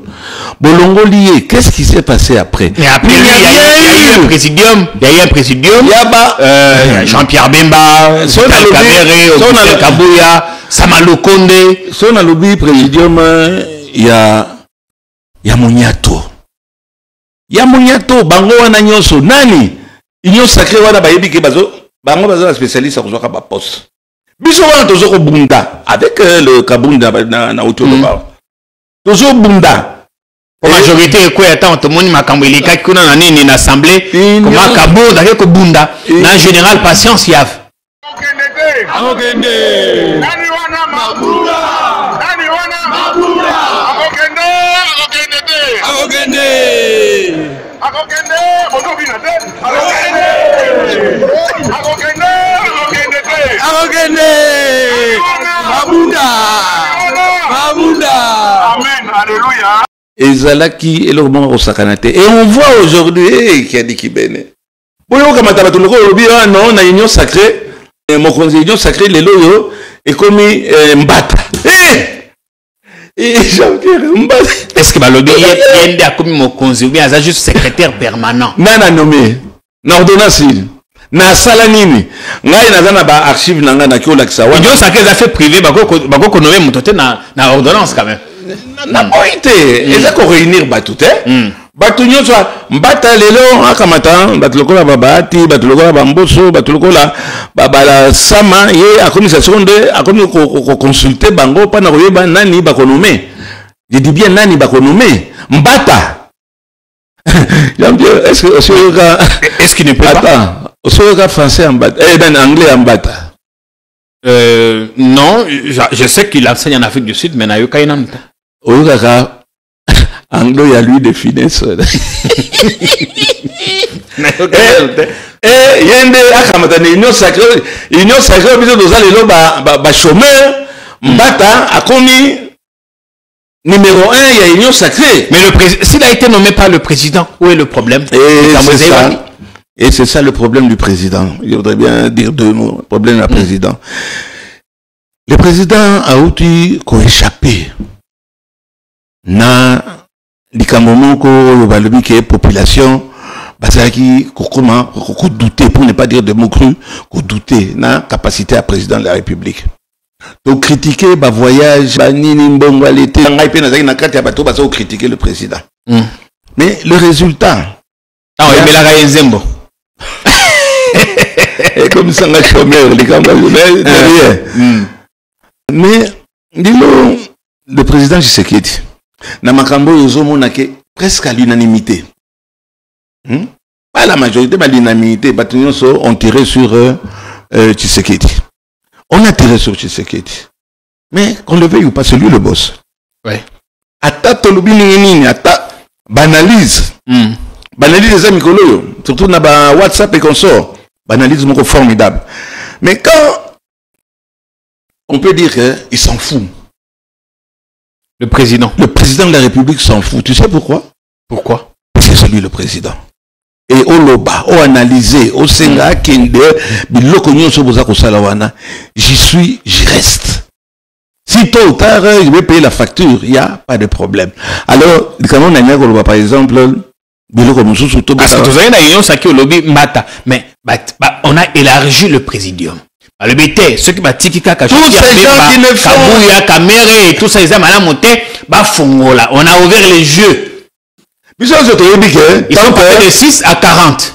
Bolongo lié, qu'est-ce qui s'est passé après? Mais après, il y a eu un présidium. Il y a eu un présidium. Jean-Pierre Bemba, Vital Kamerhe, Augustin Kabouya, Samalo Konde. Son alobi présidium, il y a Moniato. Il y a Moniato, Bango wana nyonso. Nani? Union sacrée wana bayebi ke bazo. Bango bazo spécialiste à ba poste. Biso wana tozoko bunda avec le Kabunda na Otoloba. Tozo bunda. La majorité quoi attend tout le monde makambo ilika kuna na nini na assemblée comment Kabunda ke bunda na général patience yav. Akokende. Nani wana mabula. Nani wana mabula. Akokende. Bodo bina te. Akokende. Mabunda. Amen. Alléluia. Ezalaki elormo osakanate et on voit aujourd'hui qui a dit qui bene. Boyo kamata batuloko lobi non na union sacrée mokonzi union sacrée lelo yo et comme mbata. Et Jean-Pierre Mbata. Est-ce que balobi yende a comme mokonzi ou bien ça juste secrétaire permanent. Nana nommé na ordonnance na sala nini ngai nazana ba archive nanga na kiola kisawa. Union sacrée ça fait privé bako nommer motote na ordonnance quand même. Na boité et ça ko réunir batute batu nyonso mbata lelo akamata batulokola babati batulokola bamboso batulokola babala sama ye akomisa seconde akomi ko consulter bango pana koyeba nani bakonome je dis bien nani bakonome mbata est-ce qu'il ne peut pas Attends, français en mbata anglais en mbata non je sais qu'il enseigne en Afrique du Sud mais na yoka inanta oyokaka anglo ya lui de finesse yende akamata na union sacrée biso toza lelo ba chômeur mbata akomi numéro 1 ya union sacrée mais s'il a été nommé par le président où est le problème et c'est ça le problème du président je voudrais bien dire deux mots problème du président le président a outi ko échappé na likambo moko balobi ke population basaki kokoma ko douter pour ne pas dire de mots crus ko douter na capacité à président de la République to critiquer ba voyage ba nini mbongo l'été ngai pe nazaki na kati ya bato baso critiquer le président mais le résultat mais la Nzembo et comme ça nga chômeur likambo mais dilo le président Tshisekedi na makambo yozomona ke presque à l'unanimité pas la majorité mais l'unanimité ont tiré sur Tshisekedi on a tiré sur Tshisekedi Mais qu'on le veuille ou pas, c'est lui le boss. Ouais. Ata tolobi nini, ata banalise. Banalise les amis kolo, surtout dans WhatsApp et consort. Banalise mon formidable. Mais quand on peut dire qu'il s'en fout. Le président de la République s'en fout. Tu sais pourquoi? Pourquoi? Parce que c'est lui le président. Et au loba, au analysé, au senga, kende, biloko nyonso boza kosala wana, j'y suis, j'y reste. Si tôt ou tard, je vais payer la facture, il n'y a pas de problème. Alors, quand on a un par exemple, biloko mususu to parce que tu as une union saki au lobby mata, mais on a élargi le présidium. Le BT, ceux qui battent kaka, tous ces gens qui ne font Kabouya, Kamere et tout ça, ils ont mal monté, Fongola. On a ouvert les yeux. Ils sont passés de 6 à 40.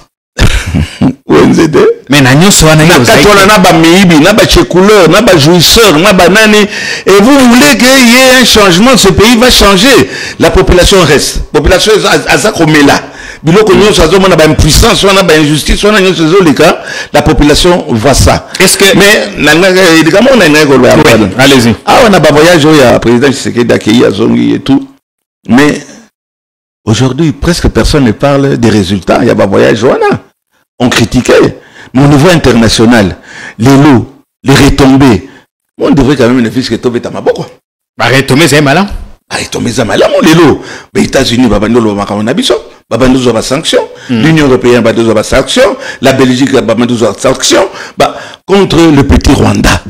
Mais na soit na couleur, na jouisseur, na banane. Et vous voulez qu'il y ait un changement, ce pays va changer. La population reste. La population est là. La population voit ça. Est-ce que mais allez-y. Ah, on a pas voyage, il y a président Tshisekedi accueilli à Zongi et tout. Mais aujourd'hui, presque personne ne parle des résultats. Il y a pas voyage, on critiquait. Mais au niveau international, les lots, les retombées, on devrait quand même ne faire que tomber à ma boque. Retomber, c'est malin. Retomber, c'est malin, les lots. Les États-Unis, babandolo, makamonabiso, babandolo, ba sanction. L'Union européenne, babandolo, ba sanction. La Belgique, babandolo, sanction. Contre le petit Rwanda,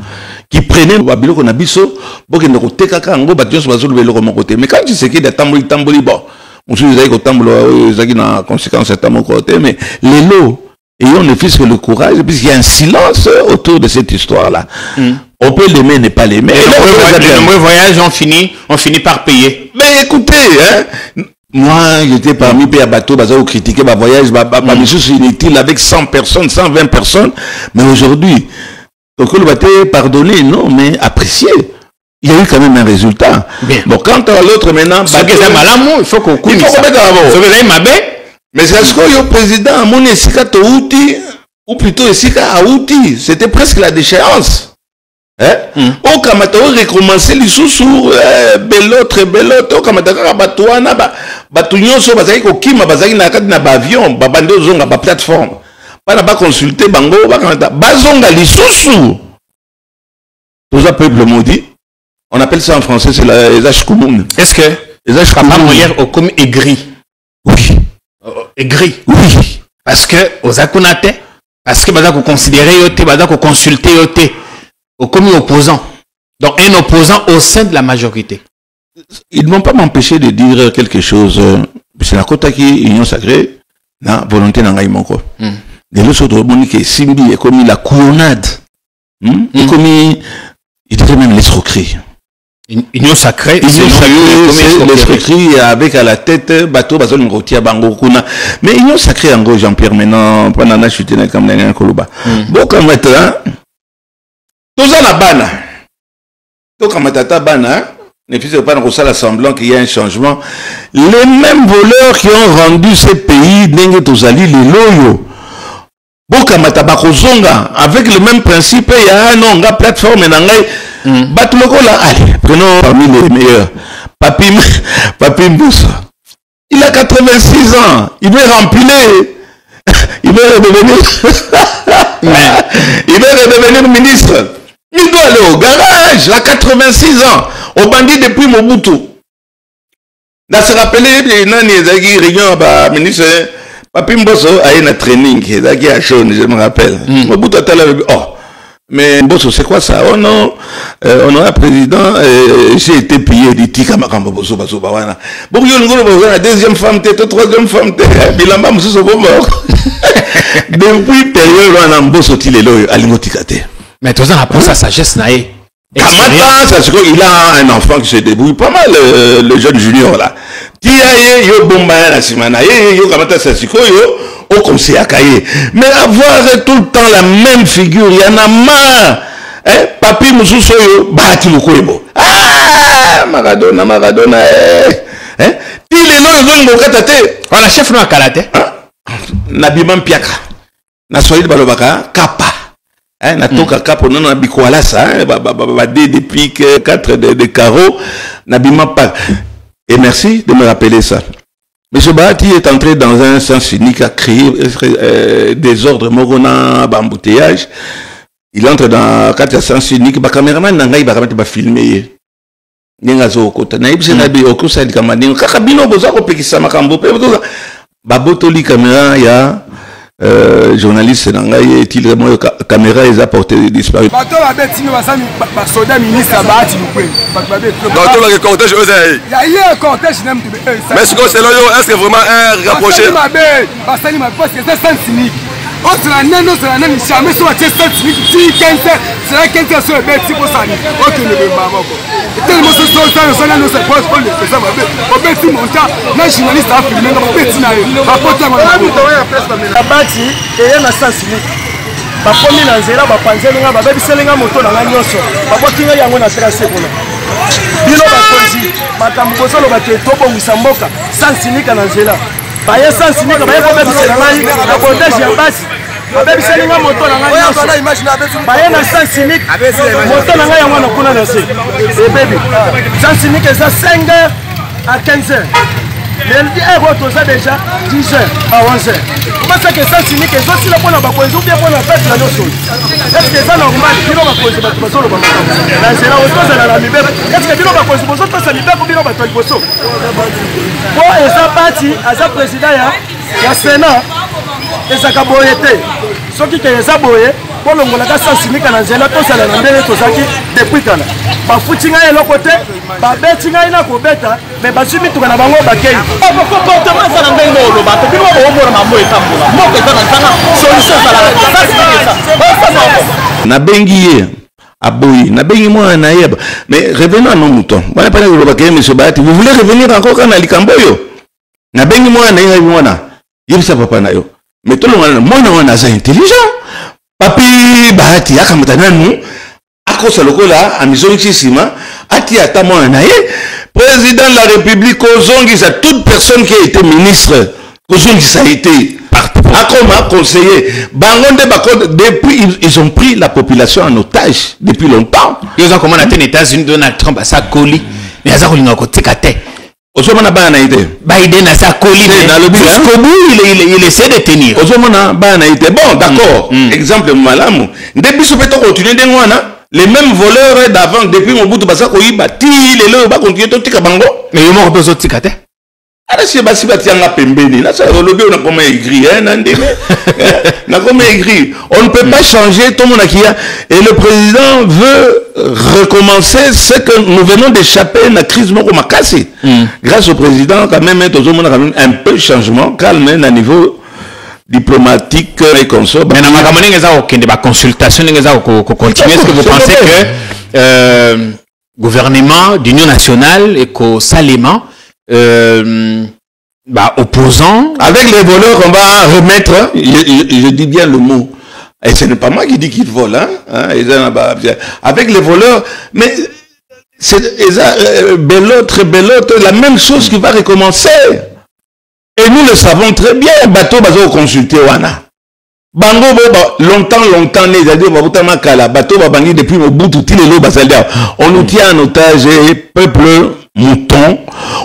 qui prenait babilo nabiso, pour qu'il ne coûte qu'à kango, bâtiment sur le vélo mon côté. Mais quand tu sais qu'il y a des tamboli, bon, on se dit que tambolo, il y a une conséquence à mon côté, mais les lots, et on ne fait que le courage, puisqu'il y a un silence autour de cette histoire-là. On peut l'aimer, ne pas l'aimer. Les nombreux voyages, on finit par payer. Mais écoutez, hein, moi, j'étais parmi les bateaux, qui critiquaient ma voyage, ma mission inutile avec 100 personnes, 120 personnes. Mais aujourd'hui, donc le bateau pardonné, non, mais apprécié. Il y a eu quand même un résultat. Bien. Bon, quant à l'autre maintenant, il faut qu'on coupe. Il faut qu'on mette en avant. Mais est-ce que le président a mon Esika Touti, ou plutôt Esika Aouti, c'était presque la déchéance. Au Kamata, on recommençait les sous-sous, belotre, au Kamata, Batouana, Batounion, Sobazaki, Okima, Bazaki, Nakad, Nabavion, Babando Zonga, ba plateforme. Pas n'a consulté Bango, Bazonga, les sous-sous. Tout ça, peuple maudit. On appelle ça en français, c'est les Ashkoumoun. Est-ce que les Ashkoumoun au comme aigri? Oui. Aigri? Oui. Parce que, aux Akunate, parce que Bazako considérer yote, Bazako consulter yote, au commis opposant. Donc, un opposant au sein de la majorité. Ils ne vont pas m'empêcher de dire quelque chose. C'est la côte qui union sacrée, la volonté n'a pas encore. De l'autre côté, Monique Simbi est commis la couillonnade. Et commis, il dirait même l'escroquerie. Union sacrée, c'est l'escroquerie avec à la tête bateau bazon ngotia bango kuna. Mais union sacrée en gros Jean-Pierre maintenant pendant la chute na comme na koloba. Bon comme maintenant tous la bana. Donc comme tata bana, ne faisait pas dans la semblant qu'il y a un changement. Les mêmes voleurs qui ont rendu ce pays dengue tozali les loyo. Bokamata bakozonga avec le même principe, il y a un onga plateforme nangai batuloko là, allez, prenons parmi les meilleurs. Papi Mboussa. Il a 86 ans, il veut remplir, il veut redevenir il veut redevenir ministre. Il doit aller au garage à 86 ans, au bandit depuis Mobutu. Là se rappeler nani ezaki réunion ba ministre Papi Mbosso a eu un training, il a chaud, je me rappelle. Mobutu a talé, oh, mais Mbosso, c'est quoi ça? Oh non, on a un président, j'ai été payé du tika makambo Mbosso, Basso, Bawana. Bon, il y a la deuxième femme, troisième femme, Bilamba, Mbosso, mort. Depuis période, on a Mbosso, il est là, à l'imotikate. Mais tout ça, après sa sagesse, naïe. Kamata, ça se il a un enfant qui se débrouille pas mal, le jeune junior là. Tia yo bomba la simana yo kamata ça se yo au conseil à cahier. Mais avoir tout le temps la même figure, il y en a marre. Papi Moussousso yo bati mokoebo. Ah Maradona il est là yo ngo katate. On a chef na kalate. Nabimam piaka. Na soyid balobaka kapa. hein, natoka kapo non na bikoala ça, depuis 4 de carreaux, n'abima pas. Et merci de me rappeler ça. M. Bahati est entré dans un sens unique à créer des ordres morona, embouteillage. Il entre dans 4 sens unique, ba caméraman nangai ba filmer. Ninga zo kota na ibse na bi okusa di kamani kaka bino boza ko pekisa makambo pe ba botoli caméra ya journaliste nangai est-il vraiment caméra les a porté disparu. Bato ba beti no basami ba soda ministre Bahati Lukwe. Bato ba cortège osé. Il y a un cortège même. Mais ce que c'est là, est-ce que vraiment un rapproché? Basali ma parce que c'est sans cynique. On se la nane, jamais sur la tête cynique. 15 c'est la 15 sur le bête pour ça. OK ne veut pas encore. Tellement ce sont ça nous se pose pour le faire ma bête. Au bête monta, na journaliste a filmé na bête na yo. Ba porter ma Bahati et na sans cynique. Ba komi na nzela ba panzelinga ba bebiselinga moto na nga nyonso. Ba bokinga yango na tracer kuna. Bino ba konzi makambo kozolo ba te tobongisa mboka sans cynique na nzela. Baye sans cynique baye ko bebisela ngai na cortège ya basi. Ba bebiselinga moto na nga nyonso. Baye na sans cynique moto na nga yango na kuna na se. Et baby sans cynique ça 5h à 15h. Lundi est ça déjà 10h à 11h. Comment ça que ça cynique et ça si la bonne bakozo bien bonne fête la notion. Est-ce que ça normal bino bakozo bakozo ba na zela otoza na libe. Est-ce que bino bakozo bozo tosa libe ko bino bato liboso. Bon et ça parti à sa président ya Sénat et ça ka boyete. Soki ke ça boye pour le ngolaka sans cynique na zela tosala na ndele tozaki depuis kana. Ba futinga elo côté ba betinga ina ko beta mais ba sumi tukana bango bakei. Ba comportement ça na ndenge lo ba to bino ba omora mambo etambula. Moko ça na tanga solution ça la. Na bengi aboyi na bengi moi na yeba. Mais revenons à nos moutons. Voilà pas le bakei M. Bahati. Vous voulez revenir encore quand na likambo yo? Na bengi moi na yeba mwana. Yebisa papa na yo. Mais tout le monde mwana wana za intelligent. Papi Bahati akamutana nu akosa lokola amizongichisima ati ata mwana na ye président de la République ozongisa toute personne qui a été ministre ozongisa a été comme conseiller bangonde bakode depuis ils ont pris la population en otage depuis longtemps. Ils ont commandé aux États-Unis Donald Trump à sa colis mais ça kolinga ko tikate Ozomana bana ite. Biden a sa colis jusqu'au bout il essaie de tenir. Ozomana bana ite. Bon d'accord. Exemple malamu. Depuis ce peut continuer de ngwana les mêmes voleurs d'avant depuis Mobutu basa ko yiba ti les le ba continuer to tika bango. Mais yo mo ko zo tikate. Ala si basi batianga pembeni. Là ça lobi on a comment écrit hein ndeme. Na comment écrit. On ne peut pas changer tout le monde qui a et le président veut recommencer ce que nous venons d'échapper à la crise moko makasi. Grâce au président quand même un peu de changement calme à niveau diplomatique et consort. Mais na makambo ninga za okende ba consultation ninga za ko continuer. Est-ce que vous pensez que gouvernement d'union nationale et qu'au salement opposants avec les voleurs on va remettre je dis bien le mot et ce n'est pas moi qui dis qu'ils volent avec les voleurs mais c'est belote la même chose qui va recommencer et nous le savons très bien bateau bazo consulter wana bango longtemps bateau babangi depuis Mobutu on nous tient en otage et peuple mouton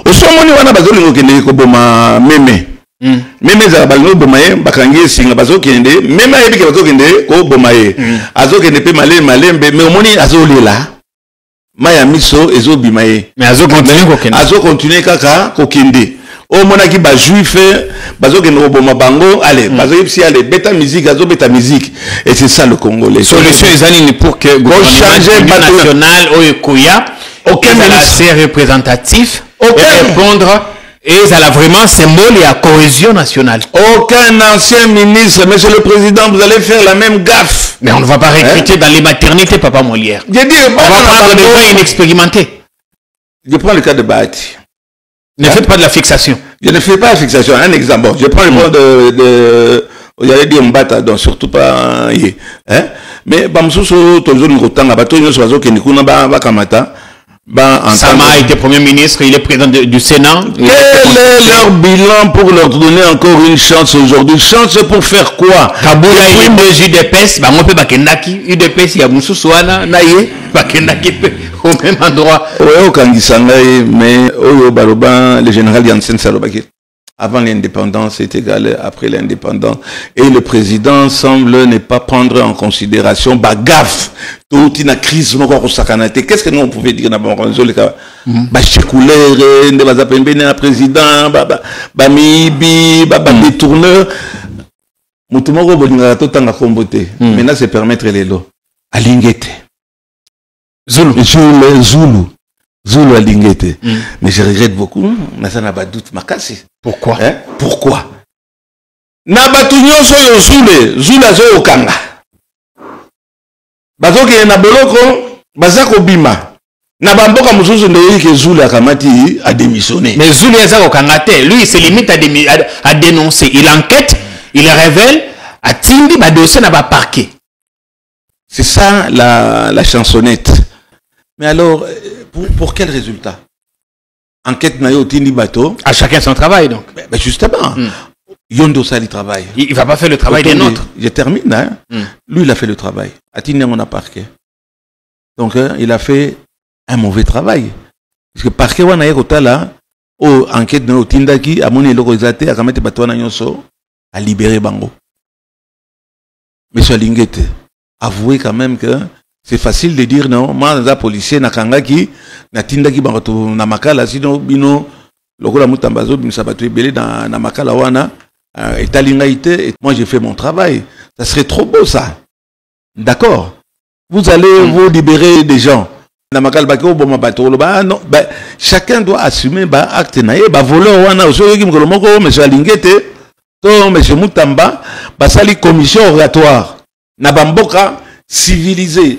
au somoni wana bazolingo kende ko boma meme meme za balingo boma ye bakangi singa bazokende meme ayebike bazokende ko boma ye azokende pe malembe mais omoni azolela maya miso ezobima ye mais azokontinue kaka kokende o monaki ba juif bazokende ko boma bango allez bazoyipsi allez beta musique azobeta musique et c'est ça le Congolais solution ezali pour que gouvernement national oyekoya aucun assez représentatif et répondre et ça a vraiment symbole et à cohésion nationale. Aucun ancien ministre, monsieur le président, vous allez faire la même gaffe. Mais on ne va pas recruter dans les maternités, papa Molière. On va prendre des gens inexpérimentés. Je prends le cas de Bahati. Ne faites pas de la fixation. Je ne fais pas la fixation. Un exemple. Je prends le cas de j'allais dire Mbata, donc surtout pas mais Bamsouso, Tozo Nirotanga, Bato Nyoso Bazo Kenikuna Bakamata. Sama a été Premier ministre, il est président du Sénat. Quel est leur bilan pour leur donner encore une chance aujourd'hui? Chance pour faire quoi? Kaboula il est UDPS, on peut bakendaki UDPS, il y a Moussousouana, naïe, bakendaki au même endroit. Oui, au Kangisangaï, mais au Baroban, le général Yansen Salobaki. Avant l'indépendance, c'est égal après l'indépendance. Et le président semble ne pas prendre en considération bagaf. Toute une crise, qu'est-ce que nous on pouvait dire dans le cas? Bachekouler, ne va pas président, bamibi, détourneur. Moutoumoko bolinga totanga kombote. Maintenant, c'est permettre les lots. Alingete. Zulu Alingete. Mais je regrette beaucoup. Mais ça n'a pas de doute. Pourquoi? Pourquoi? Nabatunyo soyo Zulu azo okanga. Bazoke na boloko, bazako bima. Nabamboka mususu ndeyi ke Zulu akamati a démissionné. Mais Zulu azako kangate, lui il se limite à dénoncer. Il enquête, il révèle, à Tindi ba dossier na ba parquet. C'est ça la chansonnette. Mais alors, pour quel résultat? Enquête na yo Tindi bateau. À chacun son travail donc. Ben justement. Yondo Sali travail. Il va pas faire le travail des nôtres. Je termine. Hein? Lui, il a fait le travail. À Tindi, on a parquet. Donc, il a fait un mauvais travail. Parce que parquet, on a eu là, au enquête de Tindaki, à mon élocalisé, à Kamete Batouana Nyonso, à libérer Bango. Monsieur Lingete, avouez quand même que c'est facile de dire non, moi, les policiers, Nakangaki, Natindaki Bango, Namakala, sinon, Bino, Lokola Moutambazo, Binsabatu Belé, dans Namakala Wana, et moi j'ai fait mon travail. Ça serait trop beau ça. D'accord. Vous allez vous libérer des gens. Chacun doit assumer acte naïe. Voleur wana osoyoki mkolomoko monsieur Alingete to monsieur Moutamba basali commission oratoire. Na bamboka civilisé.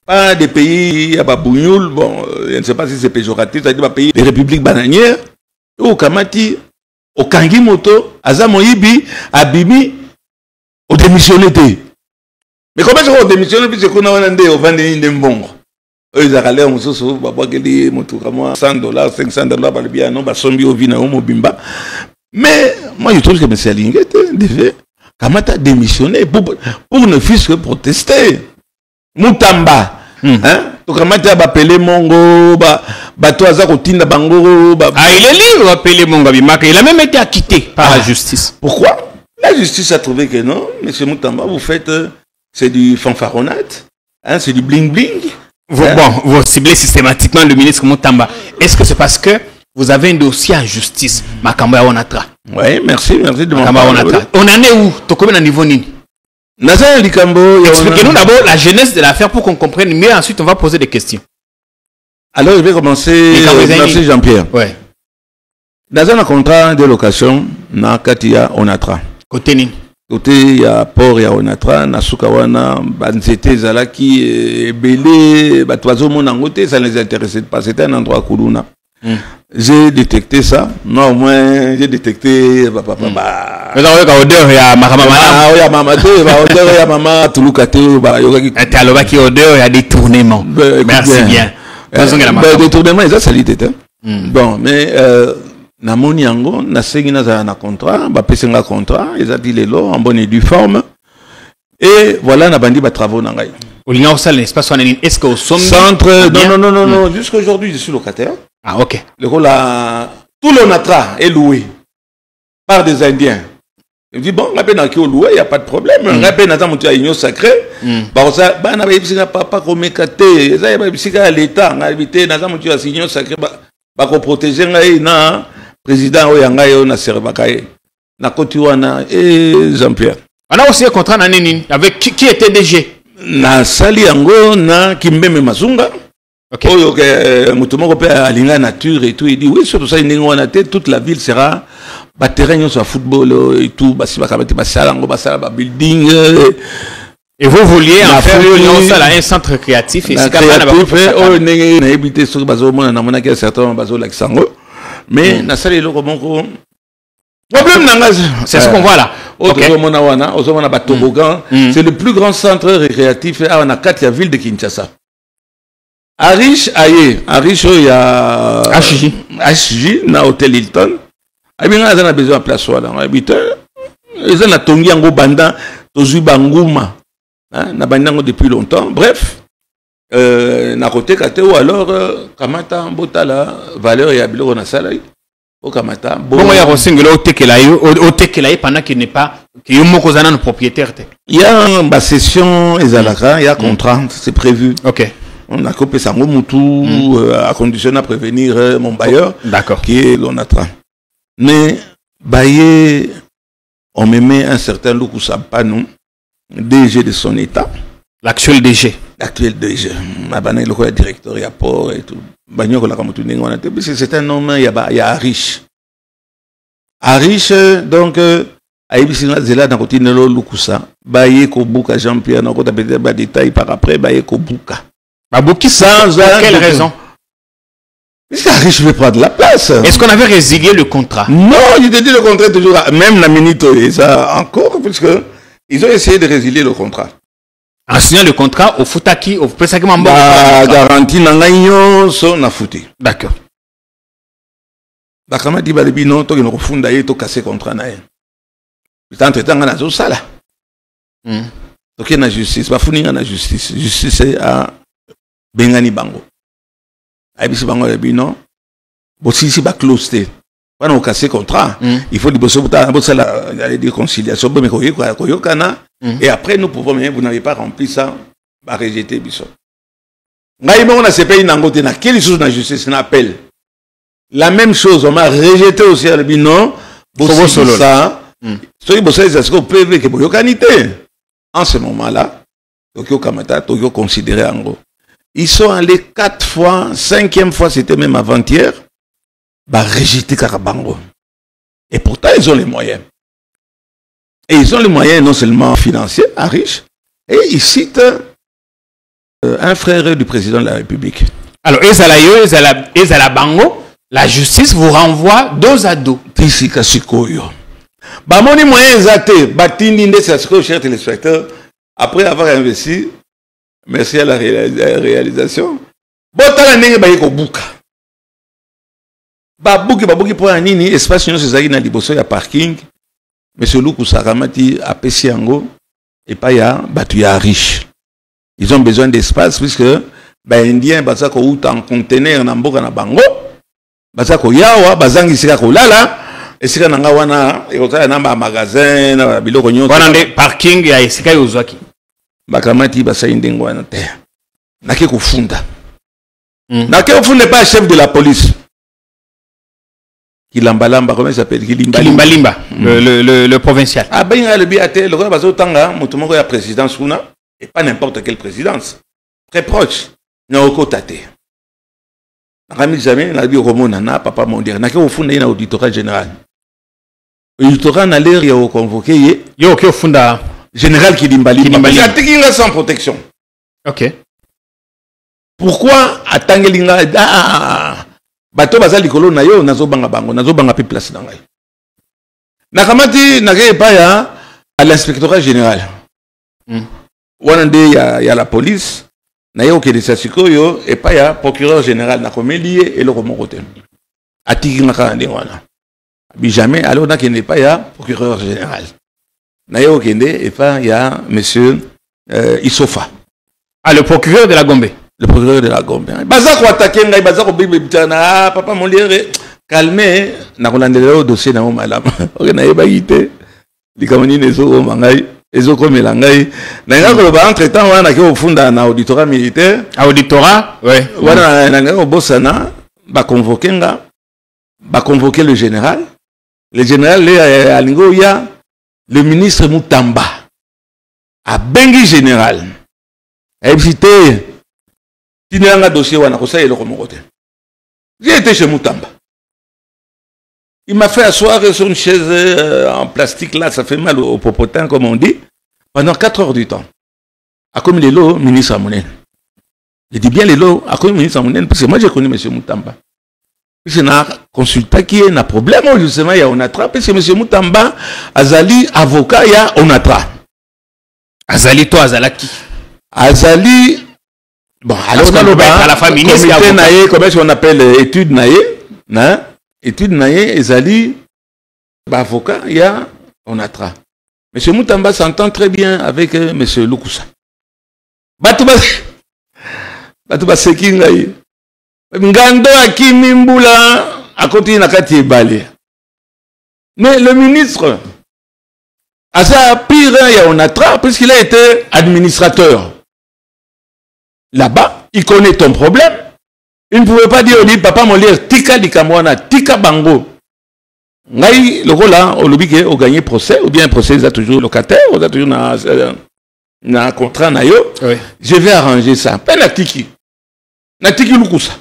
Pas des pays à Babougnoul, bon, je ne sais pas si c'est péjoratif, ça dit pas pays des républiques bananières, au Kamati, au Kangimoto, à Zamoïbi, à Bibi, au démissionné. Mais comment est-ce qu'on démissionne puis c'est qu'on a un au Vendéine de Mbongo? Eux, ils allaient en sous, bah, qu'ils $100, $500, par le bien, non, bah, sombi au vina, au mobimba. Mais, moi, je trouve que M. Alingete devait, Kamata démissionner pour ne fût-ce que protester. Moutamba. Hein? Donc, Kamata a appelé Mongo, Batoaza Kotinda Bango. Il est libre d'appeler Mongo Bimaka. Il a même été acquitté par la justice. Pourquoi? La justice a trouvé que non, M. Moutamba, vous faites, c'est du fanfaronnade, hein, c'est du bling-bling. Vous ciblez systématiquement le ministre Moutamba. Est-ce que c'est parce que vous avez un dossier en justice? Makamba Onatra. Oui, merci de Makamba Onatra. On en est où? Tokome na niveau nini? Expliquez-nous d'abord la genèse de l'affaire pour qu'on comprenne mieux. Ensuite, on va poser des questions. Alors, je vais commencer. Merci Jean-Pierre. Oui. Dans un contrat de location, na Katia Onatra. Côté nini? Côté il y a port il y a Onatra na Sukawana banzete zalaki belé batoizo monangote ça ne les intéressait pas, c'était un endroit Kuluna. J'ai détecté ça. Non, moi j'ai détecté mais on odeur il y a il y a maman odeur il y a maman tulukate yoki alors qui odeur il y a détournement. Merci bien. Détournement ça salité. Bon mais na moni yango na sengi na na contrat ba pesenga contrat ils a dit les lots en bonne et due forme et voilà na bandi ba travaux na ngai olinga osala l'espace on est-ce que au centre non jusqu'aujourd'hui je suis locataire. Ah OK. Le rôle tout l'Onatra est loué par des Indiens. Il dit bon rappel na ki loué il y a pas de problème rappel na tamutu ya union sacrée ba ça ba na ba bisika papa komekate ça ba bisika l'état na habité na tamutu ya union sacrée ba ko protéger ngai na président Oyanga yo na Serbakaye na Kotiwana et Jean-Pierre. On a aussi un contrat na nini avec qui était DG na Sali yango na Kimbeme Mazunga. OK. Oyo ke mutumoko pe alinga nature et tout il dit oui surtout ça ndenge wana te toute la ville sera ba terrain sur football et tout ba sibaka ba salango ba sala ba building et vous vouliez en faire un centre créatif et c'est quand même ndenge na habité sur bazo mona na mona ke certains bazo laksango. Mais na sali loko moko problème c'est ce qu'on voit là. C'est le plus grand centre récréatif à la ville de Kinshasa. Arish aye, Arish il y a HJ na Hotel Hilton. Abinga a besoin de place là. Habiteur. Ils ont tongi en banda, tozu banguma. Na bandango depuis longtemps. Bref, na côté kate ou alors kamata botala valeur ya biloko na salai. Au kamata. Bon ya rosingelo au tekelayo pendant qu'il n'est pas que yo moko zana propriétaire. Il y a une session ezalaka, il y a contrat, c'est prévu. OK. On a coupé ça à condition de prévenir mon bailleur. D'accord. Qui est l'onatra. Mais baillé, on me met un certain look où ça pas nous, DG de son état. L'actuel DG. L'actuel DG. Ma banane le directeur et port et tout. Bagno la comme tout n'est pas. C'est un homme il y a Arish. Arish donc Aïbisi Zela dans côté de l'Okusa. Baillé Kobuka Jean-Pierre dans côté de détails par après baillé Kobuka. Babouki sans quelle raison? Parce qu'Arish veut prendre la place. Est-ce qu'on avait résilié le contrat? Non, il te dit le contrat toujours. Même la minute, ça encore, puisque ils ont essayé de résilier le contrat. En signant le contrat au Futaki, au Pesaki Mambo. Garantie n'a son na fouti. D'accord. Bakama dit balibi non, toi qui nous refunda et toi casser contrat na. Putain, entre-temps, on a tout ça là. Donc il y a la justice, pas fournir la justice. Justice c'est à Bengani Bango. Aïbisi Bango balibi non. Bon si c'est pas closé. Pas non casser contrat. Il faut dire conciliation, mais koyokana. Et après nous pouvons, mais vous n'avez pas rempli ça, bah rejeter biso. Ngaïma on a ces pays n'angote na quelle chose na justice n'appelle. La même chose, on m'a rejeté aussi à le non. Bon ça. Soyez bossé c'est ce qu'on peut que boyokanité. En ce moment-là, Tokyo Kamata, Tokyo considéré en gros. Ils sont allés 4 fois, 5e fois, c'était même avant-hier, bah rejeter Karabango. Et pourtant, ils ont les moyens. Et ils ont les moyens non seulement financiers, à riches, et ils citent un frère du président de la République. Alors, Ezala Bango, la justice vous renvoie dos à dos. Tisi Kasikoyo. Bah, mon moyen exacté, Batindi Ndesasiko, cher téléspectateur, après avoir investi, merci à la réalisation, Botala Nenge Bayeko Buka. Babuki pour un nini, espace nous c'est na liboso ya parking. Monsieur Luku Saramati a Pessiango et pas ya Batuya riche. Ils ont besoin d'espace puisque bah indien bazako ou en conteneur na mboka na bango. Bazako yawa bazangi sika ko lala et sika nanga wana et kota na magasin na biloko nyonso. Wana nde parking ya sika yozaki. Bakamati basa indengo wana te. Nake kufunda. Nake kufunda pas chef de la police. Kilambalamba, comment il s'appelle? Kilimbalimba, le provincial. Ah ben il y a le biaté, le roi Bazotanga, Moutoumoko a présidence Souna, et pas n'importe quelle présidence. Très proche. Naoko Tate. Rami Jamais, n'a dit au Romo Nana, papa mondial. N'a qu'au fond d'un auditorat général. L'auditorat n'a l'air de convoquer. Yo, qui au fond d'un général Kilimbalimba. Il y a Tekinga sans protection. Ok. Pourquoi Atangelinga bato bazali kolo na yo nazo banga bango nazo banga pe place na ngai nakamati nake pa ya à l'inspectorat général wana nde ya la police na yo ke de sikoyo et pa ya procureur général na komelie et le moko te atiki ngaka nde wana bi jamais alors na ke ne pa ya procureur général na yo kende et pa ya monsieur Isofa le procureur de la Gombe. Le procureur de la Gombe. Bazako attaquer ngai bazako bibi bitana papa moliere calmer na kolandela au dossier na malama. OK na yeba yité. Likamoni nezo mangai ezo komela ngai. Na ngako ba entre-temps wana ke ofunda na auditorat militaire. Auditorat? Ouais. Wana na ngako bosana ba convoquer le général. Le général le alingo ya le ministre Mutamba. A bengi général. Ebité il y a un dossier où on a j'ai été chez Mutamba. Il m'a fait asseoir sur une chaise en plastique là, ça fait mal au popotin comme on dit, pendant 4 heures du temps. À comme les lots, ministre Amonen. Je dis bien les lots, à comme ministre Amonen, parce que moi j'ai connu M. Mutamba. Puis c'est un consultant qui est un problème, justement, il y a Onatra, parce que M. Mutamba, Azali, avocat, il y a Onatra. Azali, toi, Azalaki. Azali, Bon, alors on à la famille, comment est-ce qu'on appelle étude naïe, hein? Étude naïe, ezali, avocat, il y a Onatra. Monsieur Moutamba s'entend très bien avec Monsieur Lukusa. Batouba Seki Ngaï. Ngando Akimi Mboula a continué na kati ebale. Mais le ministre, à ça pire, il y a Onatra, puisqu'il a été administrateur. Là-bas, il connaît ton problème. Il ne pouvait pas dire au lit, papa, mon lire, tika di kamwana, tika bango. Ngaï, le là, au lobby, au gagné procès, ou bien procès, il a toujours locataire, il a toujours un contrat, nayo. Oui. Je vais arranger ça. Pas la tiki. La tiki Lukusa.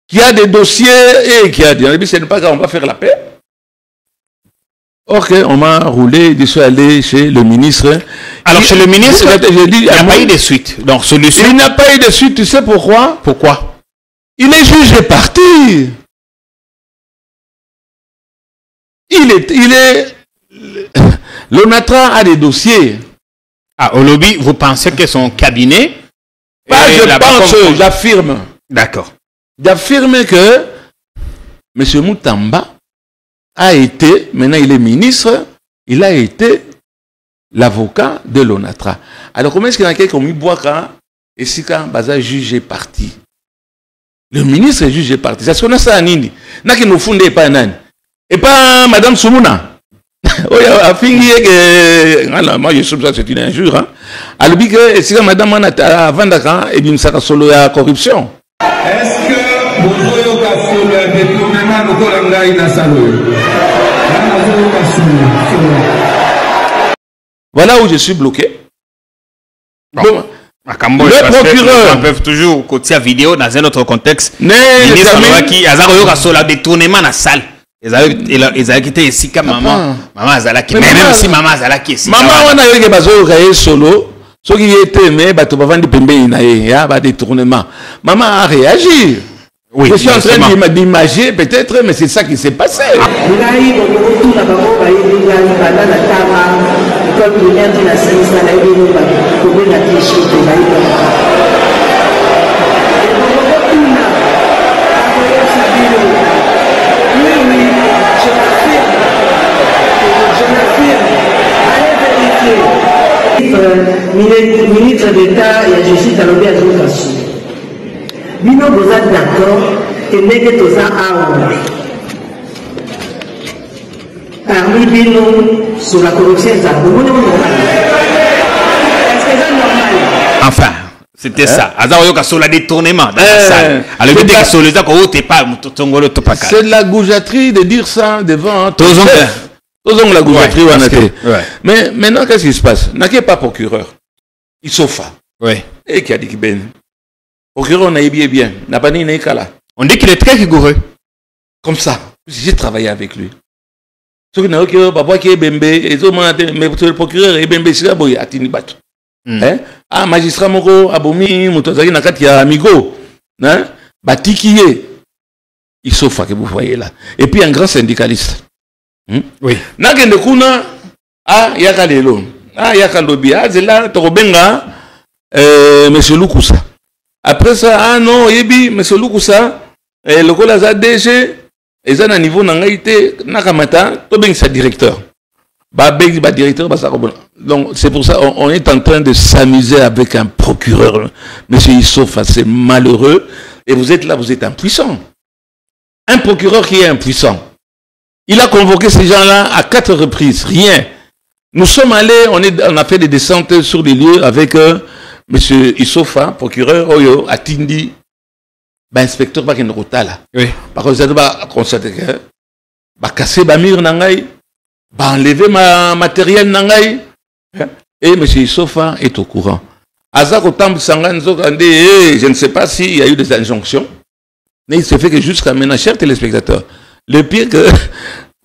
Qui a des dossiers et qui a dit, ce n'est pas grave, on va faire la paix. Ok, on m'a roulé, je suis allé chez le ministre. Alors, chez le ministre, il n'y a pas eu de suite. Donc, solution. Il n'a pas eu de suite, tu sais pourquoi? Pourquoi? Il est jugé parti. L'ONATRA a des dossiers. Ah, au lobby, vous pensez que son cabinet... Pas je pense, j'affirme. D'accord. J'affirme que M. Moutamba a été, maintenant il est ministre, il a été l'avocat de l'ONATRA. Alors comment est-ce qu'il y a quelqu'un comme Ibouaka et Sika Baza jugé parti? Le ministre est jugé parti. C'est ce qu'on a ça à Nini. N'a qui nous fondé pas Nani. Et pas Madame Soumouna. Moi je trouve ça c'est une injure. Hein. Alors que Sika Madame Manata avant d'accord et bien ça solo la corruption. Est-ce que vous avez solo un détournement de Kolanga Inasalo? Voilà où je suis bloqué. Bon. Le procureur peuvent toujours côté vidéo dans un autre contexte. Ministre qui a sur la détournement dans la salle. Ils ont quitté ici comme maman. Maman Azalaki. Mais même si maman Azalaki ici. Maman on a eu que bazo kaye solo. Ce qui était mais bato bavandi pembe inaye ya ba détournement. Maman a réagi. Oui, je suis en train d'imager peut-être, mais c'est ça qui s'est passé. Ministre d'État et je suis à l'objet de l'occasion. Bino vous êtes d'accord que n'est que tout ça a parmi Bino sur la corruption, ça est normal. Est-ce que c'est normal? Enfin, c'était ça. Azaroyoka sur la détournement dans la salle. Alors, il dit que sur les accords, tu n'es pas. C'est de la goujaterie de dire ça devant. Tous la goujaterie ou en. Mais maintenant, qu'est-ce qui se passe? N'a pas procureur. Il s'offre. Oui. Et qui a dit que ben. Procureur, on a bien. N'a pas ni kala. On dit qu'il est très rigoureux. Comme ça. J'ai travaillé avec lui. Ce qui n'a pas papa qui est bembe. Et tout mais le procureur est bembe. C'est là boy atini bat. Ah magistrat moko abomi mutozaki na kati ya amigo. Hein? Batikiye. Il s'offre que vous voyez là. Et puis un grand syndicaliste. Oui. Nakende kuna yaka lelo. Yaka lobi. Zela tobenga monsieur Lukusa. Après ça, non, yebi, monsieur Lukusa, le colaza DG, ils ont un niveau n'angaïté, nakamata, tobeng sa directeur. Directeur, donc c'est pour ça on est en train de s'amuser avec un procureur. Monsieur Issofa, c'est malheureux. Et vous êtes là, vous êtes impuissant. Un procureur qui est impuissant. Il a convoqué ces gens-là à 4 reprises, rien. Nous sommes allés, on a fait des descentes sur les lieux avec monsieur Issofa, procureur, Oyo, Atindi, inspecteur Bakenrotala. Oui. Parce que ça va constater que va casser ma mur nangai, va enlever ma matériel nangai. Et monsieur Issofa est au courant. Azako Tamb Sanganzo, je ne sais pas s'il y a eu des injonctions, mais il se fait que jusqu'à maintenant, chers téléspectateurs, le pire que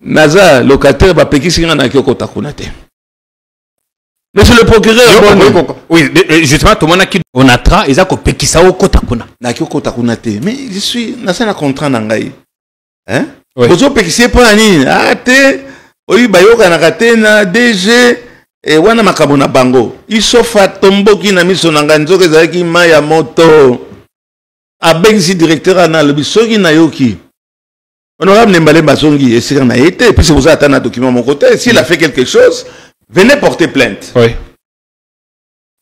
Naza, locataire, va payer si on a Kyoko Takunate. Monsieur le procureur, oui, justement, tout le monde qui onatra, ils ont coupé qui ça au Kotakuna. Na Kyoko Takunate. Mais je suis, na ça na contrat nangai. Hein? Vous avez pekissé pas ni. Ah te, oui, bayoka na kate na DG, et wana makambo na bango isofa tomboki na miso na nganzoke ezalaki maya moto abengisi directeur ana lobi soki na yoki honorable Nembalemba Zongi esika na été puis vous attendez un document mon côté s'il a fait quelque chose venez porter plainte. Oui.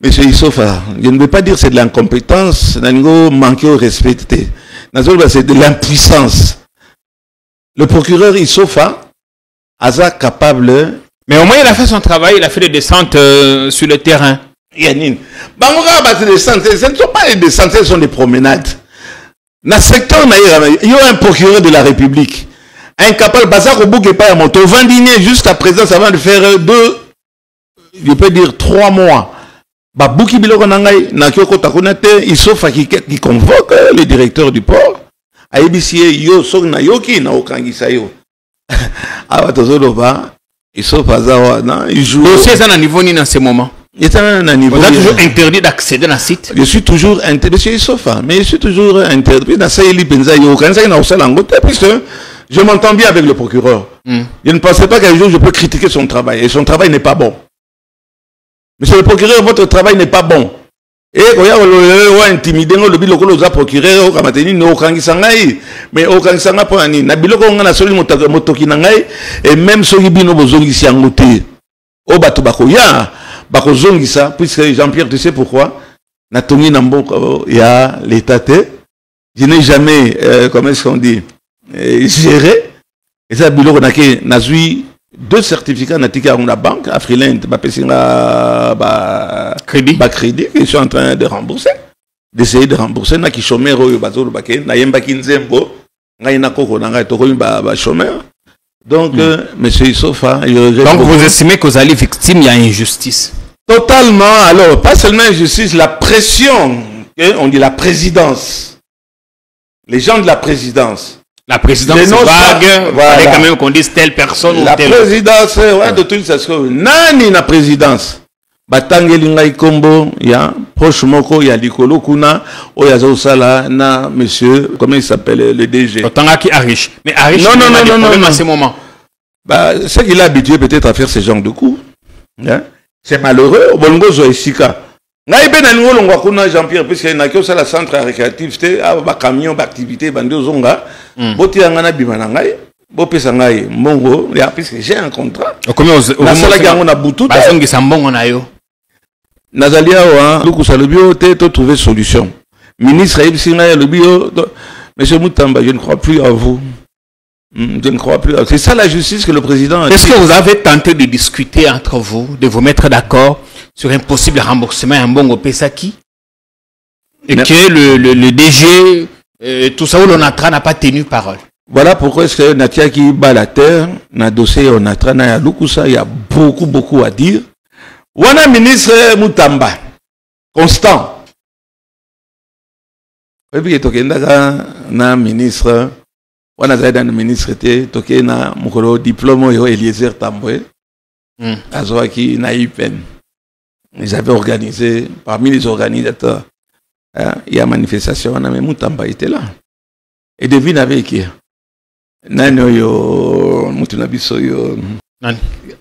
Monsieur Issofa, je ne veux pas dire c'est de l'incompétence, manquer au respect, c'est de l'impuissance. Le procureur Issofa est capable. Mais au moins il a fait son travail, il a fait des descentes sur le terrain. Yannin, ce ne sont pas des descentes, ce sont des promenades. Dans le secteur, il y a un procureur de la République, incapable, Bazar au bout et pas à moto, 20 dîners jusqu'à présent, ça va de faire je peux dire 3 mois. Babouki biloko nangai na kyoko takunate Issofa qui convoque le directeur du port aibisie yo sok na yoki na okangisa yo aba tozolo ba Issofa zawa na il joue dossier ça na niveau ni dans ce moment il est à un niveau vous êtes toujours interdit d'accéder à site. Je suis toujours interdit monsieur Issofa mais je suis toujours interdit dans ça ili penza yo kanza na osala ngote puisque je m'entends bien avec le procureur. Je ne pensais pas qu'un jour je peux critiquer son travail et son travail n'est pas bon. Monsieur le procureur, votre travail n'est pas bon. Et quand il y a intimidé, le procureur, mais au Kangisanga pour Ani, Nabiloko on a soli motokinangai, et même Sogibino Bozongisi Angote, au Batubakoya, Bakozongisa, puisque Jean-Pierre, tu sais pourquoi? Natongi Nambo, il y a l'état. Je n'ai jamais, comment est-ce qu'on dit, géré. Et ça, Biloko Nake, Nazui. 2 certificats natika à la banque, à Freeland, crédit, ils sont en train de rembourser, d'essayer de rembourser, na ki chômeur au bazolo baké, na yemba kinzembo, na yena koko na ngai toko ba chômeur. Donc monsieur Issofa, donc vous estimez que vous allez victime, il y a injustice. Totalement. Alors pas seulement injustice, la pression, on dit la présidence, les gens de la présidence. La présidence vague, voilà. Quand même qu'on dise telle personne la ou telle. La présidence, ouais, de toute façon, nani na présidence. Batangeli ngai kombo, ya proche moko ya likolo kuna, oya sala na monsieur, comment il s'appelle le DG. Otangaki Arish. Mais Arish non, à ce moment. Bah, c'est qu'il est habitué peut-être à faire ce genre de coups. Hein? C'est malheureux. Bongo zo esika. Jean-Pierre, puisque y a un centre récréatif, un camion d'activité, puisque j'ai un contrat. Trouver solution. Ministre, monsieur Moutamba, je ne crois plus à vous. Je ne crois plus. C'est ça la justice que le président a dit. Est-ce que vous avez tenté de discuter entre vous, de vous mettre d'accord sur un possible remboursement un bon au Pesaki? Et que le DG, tout ça, l'ONATRA n'a pas tenu parole. Voilà pourquoi est-ce que Natia qui bat la terre, dans le dossier ONATRA, il y a beaucoup à dire. Wana ministre Moutamba, constant. Et puis, il y a un ministre. On a dans le ministre toké na mukolo diplôme yo Eliezer Tambwe. Azwaki na IPN. Ils avaient organisé parmi les organisateurs. Il y a manifestation na mais Moutamba était là. Et devine avec qui? Nano yo Mutuna biso yo. Nani?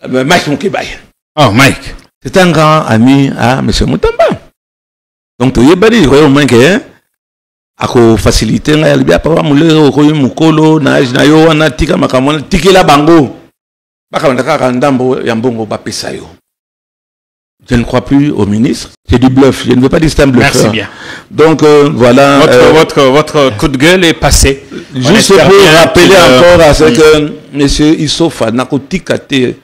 Mike Mukebay. Oh Mike. C'est un grand ami à monsieur Moutamba. Donc tu y bari au moins que ako faciliter nga yalibia papa mulero ko mukolo na yo wana tika makamona tikela bango baka ndaka ndambo ya mbongo ba pesa yo. Je ne crois plus au ministre, c'est du bluff, je ne veux pas dire c'est un bluffeur. Merci bien. Donc voilà votre coup de gueule est passé. Juste pour rappeler encore à ce que monsieur Issofa nakotikate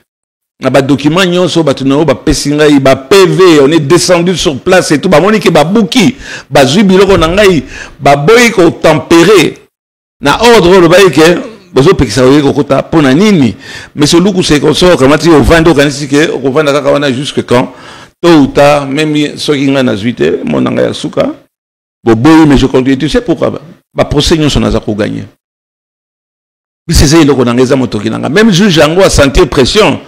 na ba document nyonso batunao ba pesinga ba PV, on est descendu sur place et tout ba moni ke ba buki ba zui biloko na ngai ba boy ko tempérer na ordre le baïke bozo pekisa ko kota pona nini monsieur Luku c'est comme ça comment tu au vendre organiser que au vendre kaka wana jusque quand tôt ou tard même ceux qui ngana zuite mon nanga suka bo boy mais je continue tu sais pourquoi ba procès nyonso na za ko gagner. Même juge Jango a senti pression,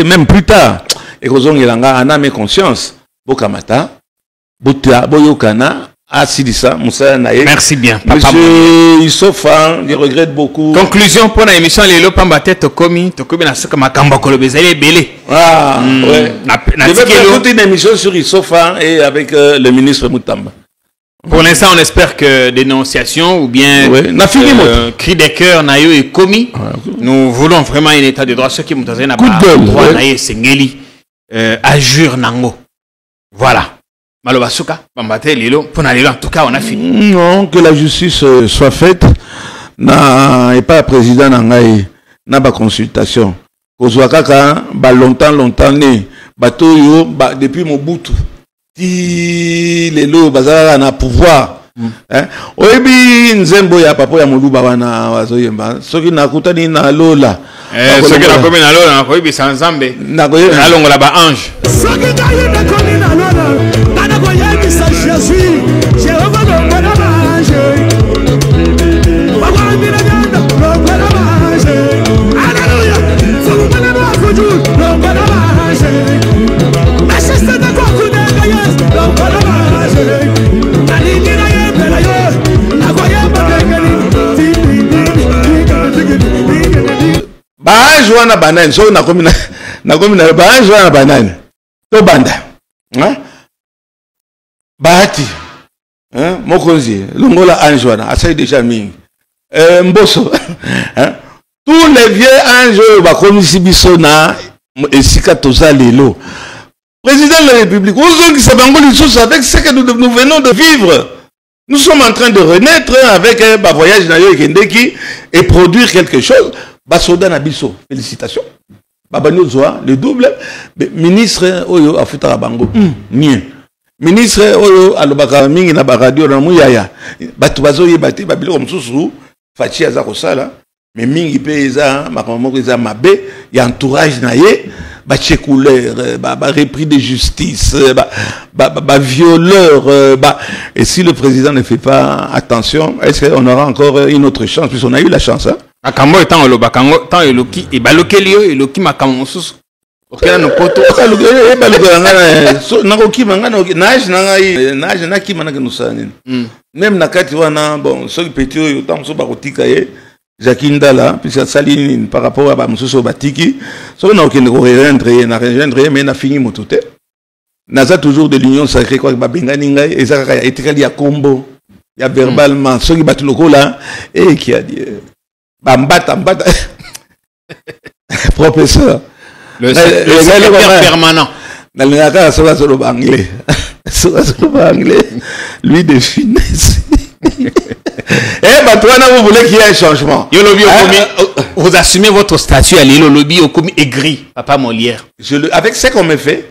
même plus tard, et qu'on a mes conscience, Bokamata, Boyokana, Sidissa, Moussa Naye. Merci bien, papa. Monsieur Issofa, je regrette beaucoup. Conclusion pour l'émission, les lots Pambate Tokomi na soka makamba kolobezali belé. Ah, ouais. Je vais écouter une émission sur Issofa et avec le ministre Moutamba. Pour l'instant, on espère que dénonciation ou bien cri des cœurs Nayo est commis. Nous voulons vraiment un état de droit. Ceux qui m'ont dit droit Naye Sengeli Ajur Nango. Voilà. Malobasuka, Pambate Lilo, pour en tout cas, on a fini. Non, que la justice soit faite. Et pas président Nangaï, n'a pas consultation. Kozwakaka, longtemps né. Bateau yo, depuis Mobutu. Ti lelo bazara na pouvoir. Oyebi nzembo ya papo ya moluba wana wazoyemba. Soki nakutani na lola. Soki nakomi na lola nakoyebi sanzambe. Na longola ba ange. Soki nakomi na lola. Nakoyebisa Jésus. Jéhovah longola ba ange. Wakwambira nyanda longola ba ange. Alléluia. Soki mwana wakuju longola ba ange. Masesta na kwakuda yes longola ba ange. Nalingira yembela yo. Nakoyemba kengeli. Baange wana banane so nakomi na baange wana banane to banda bahati mokonzi longola ange wana asai déjà mingi mboso tous les vieux anges bakomisi biso na esika toza lelo président de la République ozongisa bango lisusu avec ce que nous venons de vivre. Nous sommes en train de renaître avec un voyage na yo ekendeki et produire quelque chose. Basoda Nabiso, félicitations. Babano Zoa, le double. Ministre Oyo Afutara Bango. Nien. Ministre Oyo Alobaka Mingi na radio na Mouyaya. Batubazo Yebate, Babilo Omsusu, Fachi Azakosala. Mais Mingi Peza, Makamoko Eza Mabe, y a entourage naye, Bache couleur, repris de justice, violeur. Et si le président ne fait pas attention, est-ce qu'on aura encore une autre chance? Puisqu'on a eu la chance, hein? Akambo etant au lobakango tant eloki et balokelio eloki makamosus okela no poto nakoki mangana nage nage na kimana ke nusani même na kati wana bon soki petit oyo tant so bakotika ye Jakindala puisque saline par rapport à ba mususu batiki so na okende ko rejoindre mais na fini motote naza toujours de l'union sacrée quoi ba bengani ngai ezaka ya etikali ya kombo ya verbalement soki batuloko là et qui a dit Bambata. Professeur. Le secrétaire permanent. Lui de finesse. Maintenant, vous voulez qu'il y ait un changement. Vous assumez votre statut à l'île lobby au commis aigri, papa Molière. Avec ce qu'on me fait,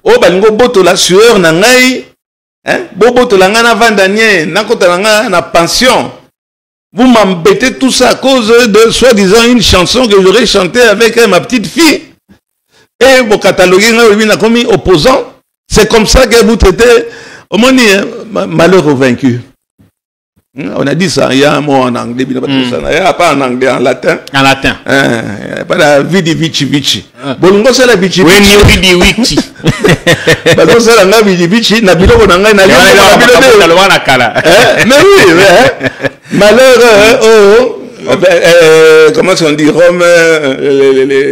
oh, bango boto la sueur nangai, boto la ngana vandanier, nakota na pension. Vous m'embêtez tout ça à cause de soi-disant une chanson que j'aurais chantée avec ma petite fille. Et vous cataloguez comme opposant. C'est comme ça que vous traitez au moins malheur au vaincu. On a dit ça, il y a un mot en anglais, il n'y a pas en anglais, en latin. En latin. Pas la vidi vici vici. Bon, c'est la vici vici. Oui, vidi vici. Parce que c'est la vidi vici, na bilo na ngai na mais oui, malheur, comment on dit, Rome,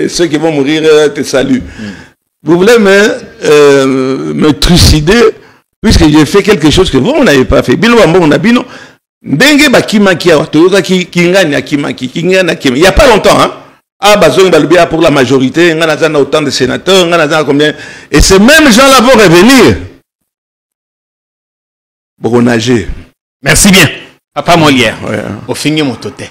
ceux qui vont mourir te saluent. Vous voulez me trucider, puisque j'ai fait quelque chose que vous n'avez pas fait. Bilo ambo na bino. Dengue bakima kia toyoka kingani akima kingana kim. Il y a pas longtemps hein. Ah bazong balubia pour la majorité, ngana zana autant de sénateurs, ngana zana combien et ces mêmes gens là vont revenir. Bonager. Merci bien. Papa Molière. Au fini mon toté.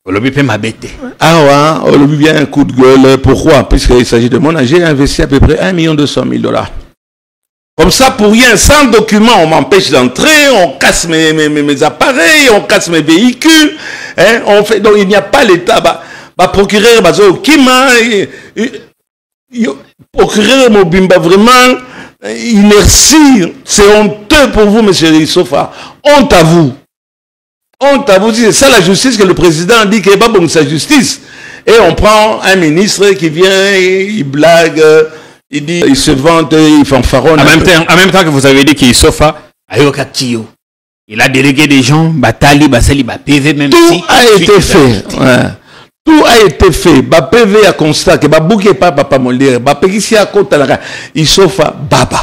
Au lobby peut m'abêter. Ah ouais, au lobby bien un coup de gueule. Pourquoi? Puisqu'il s'agit de mon âge, j'ai investi à peu près 1 200 000 $. Comme ça, pour rien, sans document, on m'empêche d'entrer, on casse mes appareils, on casse mes véhicules. Hein, on fait, donc il n'y a pas l'État. Procureur, procureur Mobimba, vraiment, inertie. C'est honteux pour vous, monsieur Issofa. Honte à vous. Honte à vous. C'est ça la justice que le président dit qu'il n'est pas bon sa justice. Et on prend un ministre qui vient, il blague. Il dit, il se vante, il fanfaronne. En même temps que vous avez dit qu'il Issofa, Il a délégué des gens, Batali, Basali, PV, même tout si. A été fait. Ouais. Tout a été fait. Ba PV a constat que ba bouquet pas papa Molder, ba pekisi a kota la il sofa baba.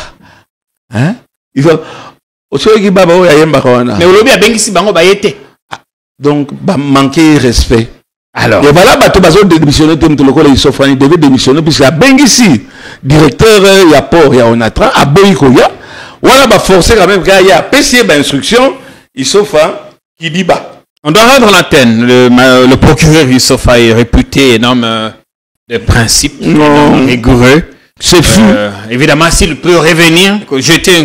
Hein? Il faut aussi qui baba o yemba kona. Mais olobi a bengisi bango ba yete. Donc ba manquer respect. Alors. Et voilà bato bazo démissionner tout le local il sofa il devait démissionner puisque a bengisi directeur ya port ya Onatra a boyiko ya. Voilà ba forcer quand même qu'il y a PC ba instruction il sofa qui dit bas. On doit rendre l'antenne. Le procureur Youssofa est réputé énorme de principes, rigoureux. C'est fou. Évidemment, s'il peut revenir, jeter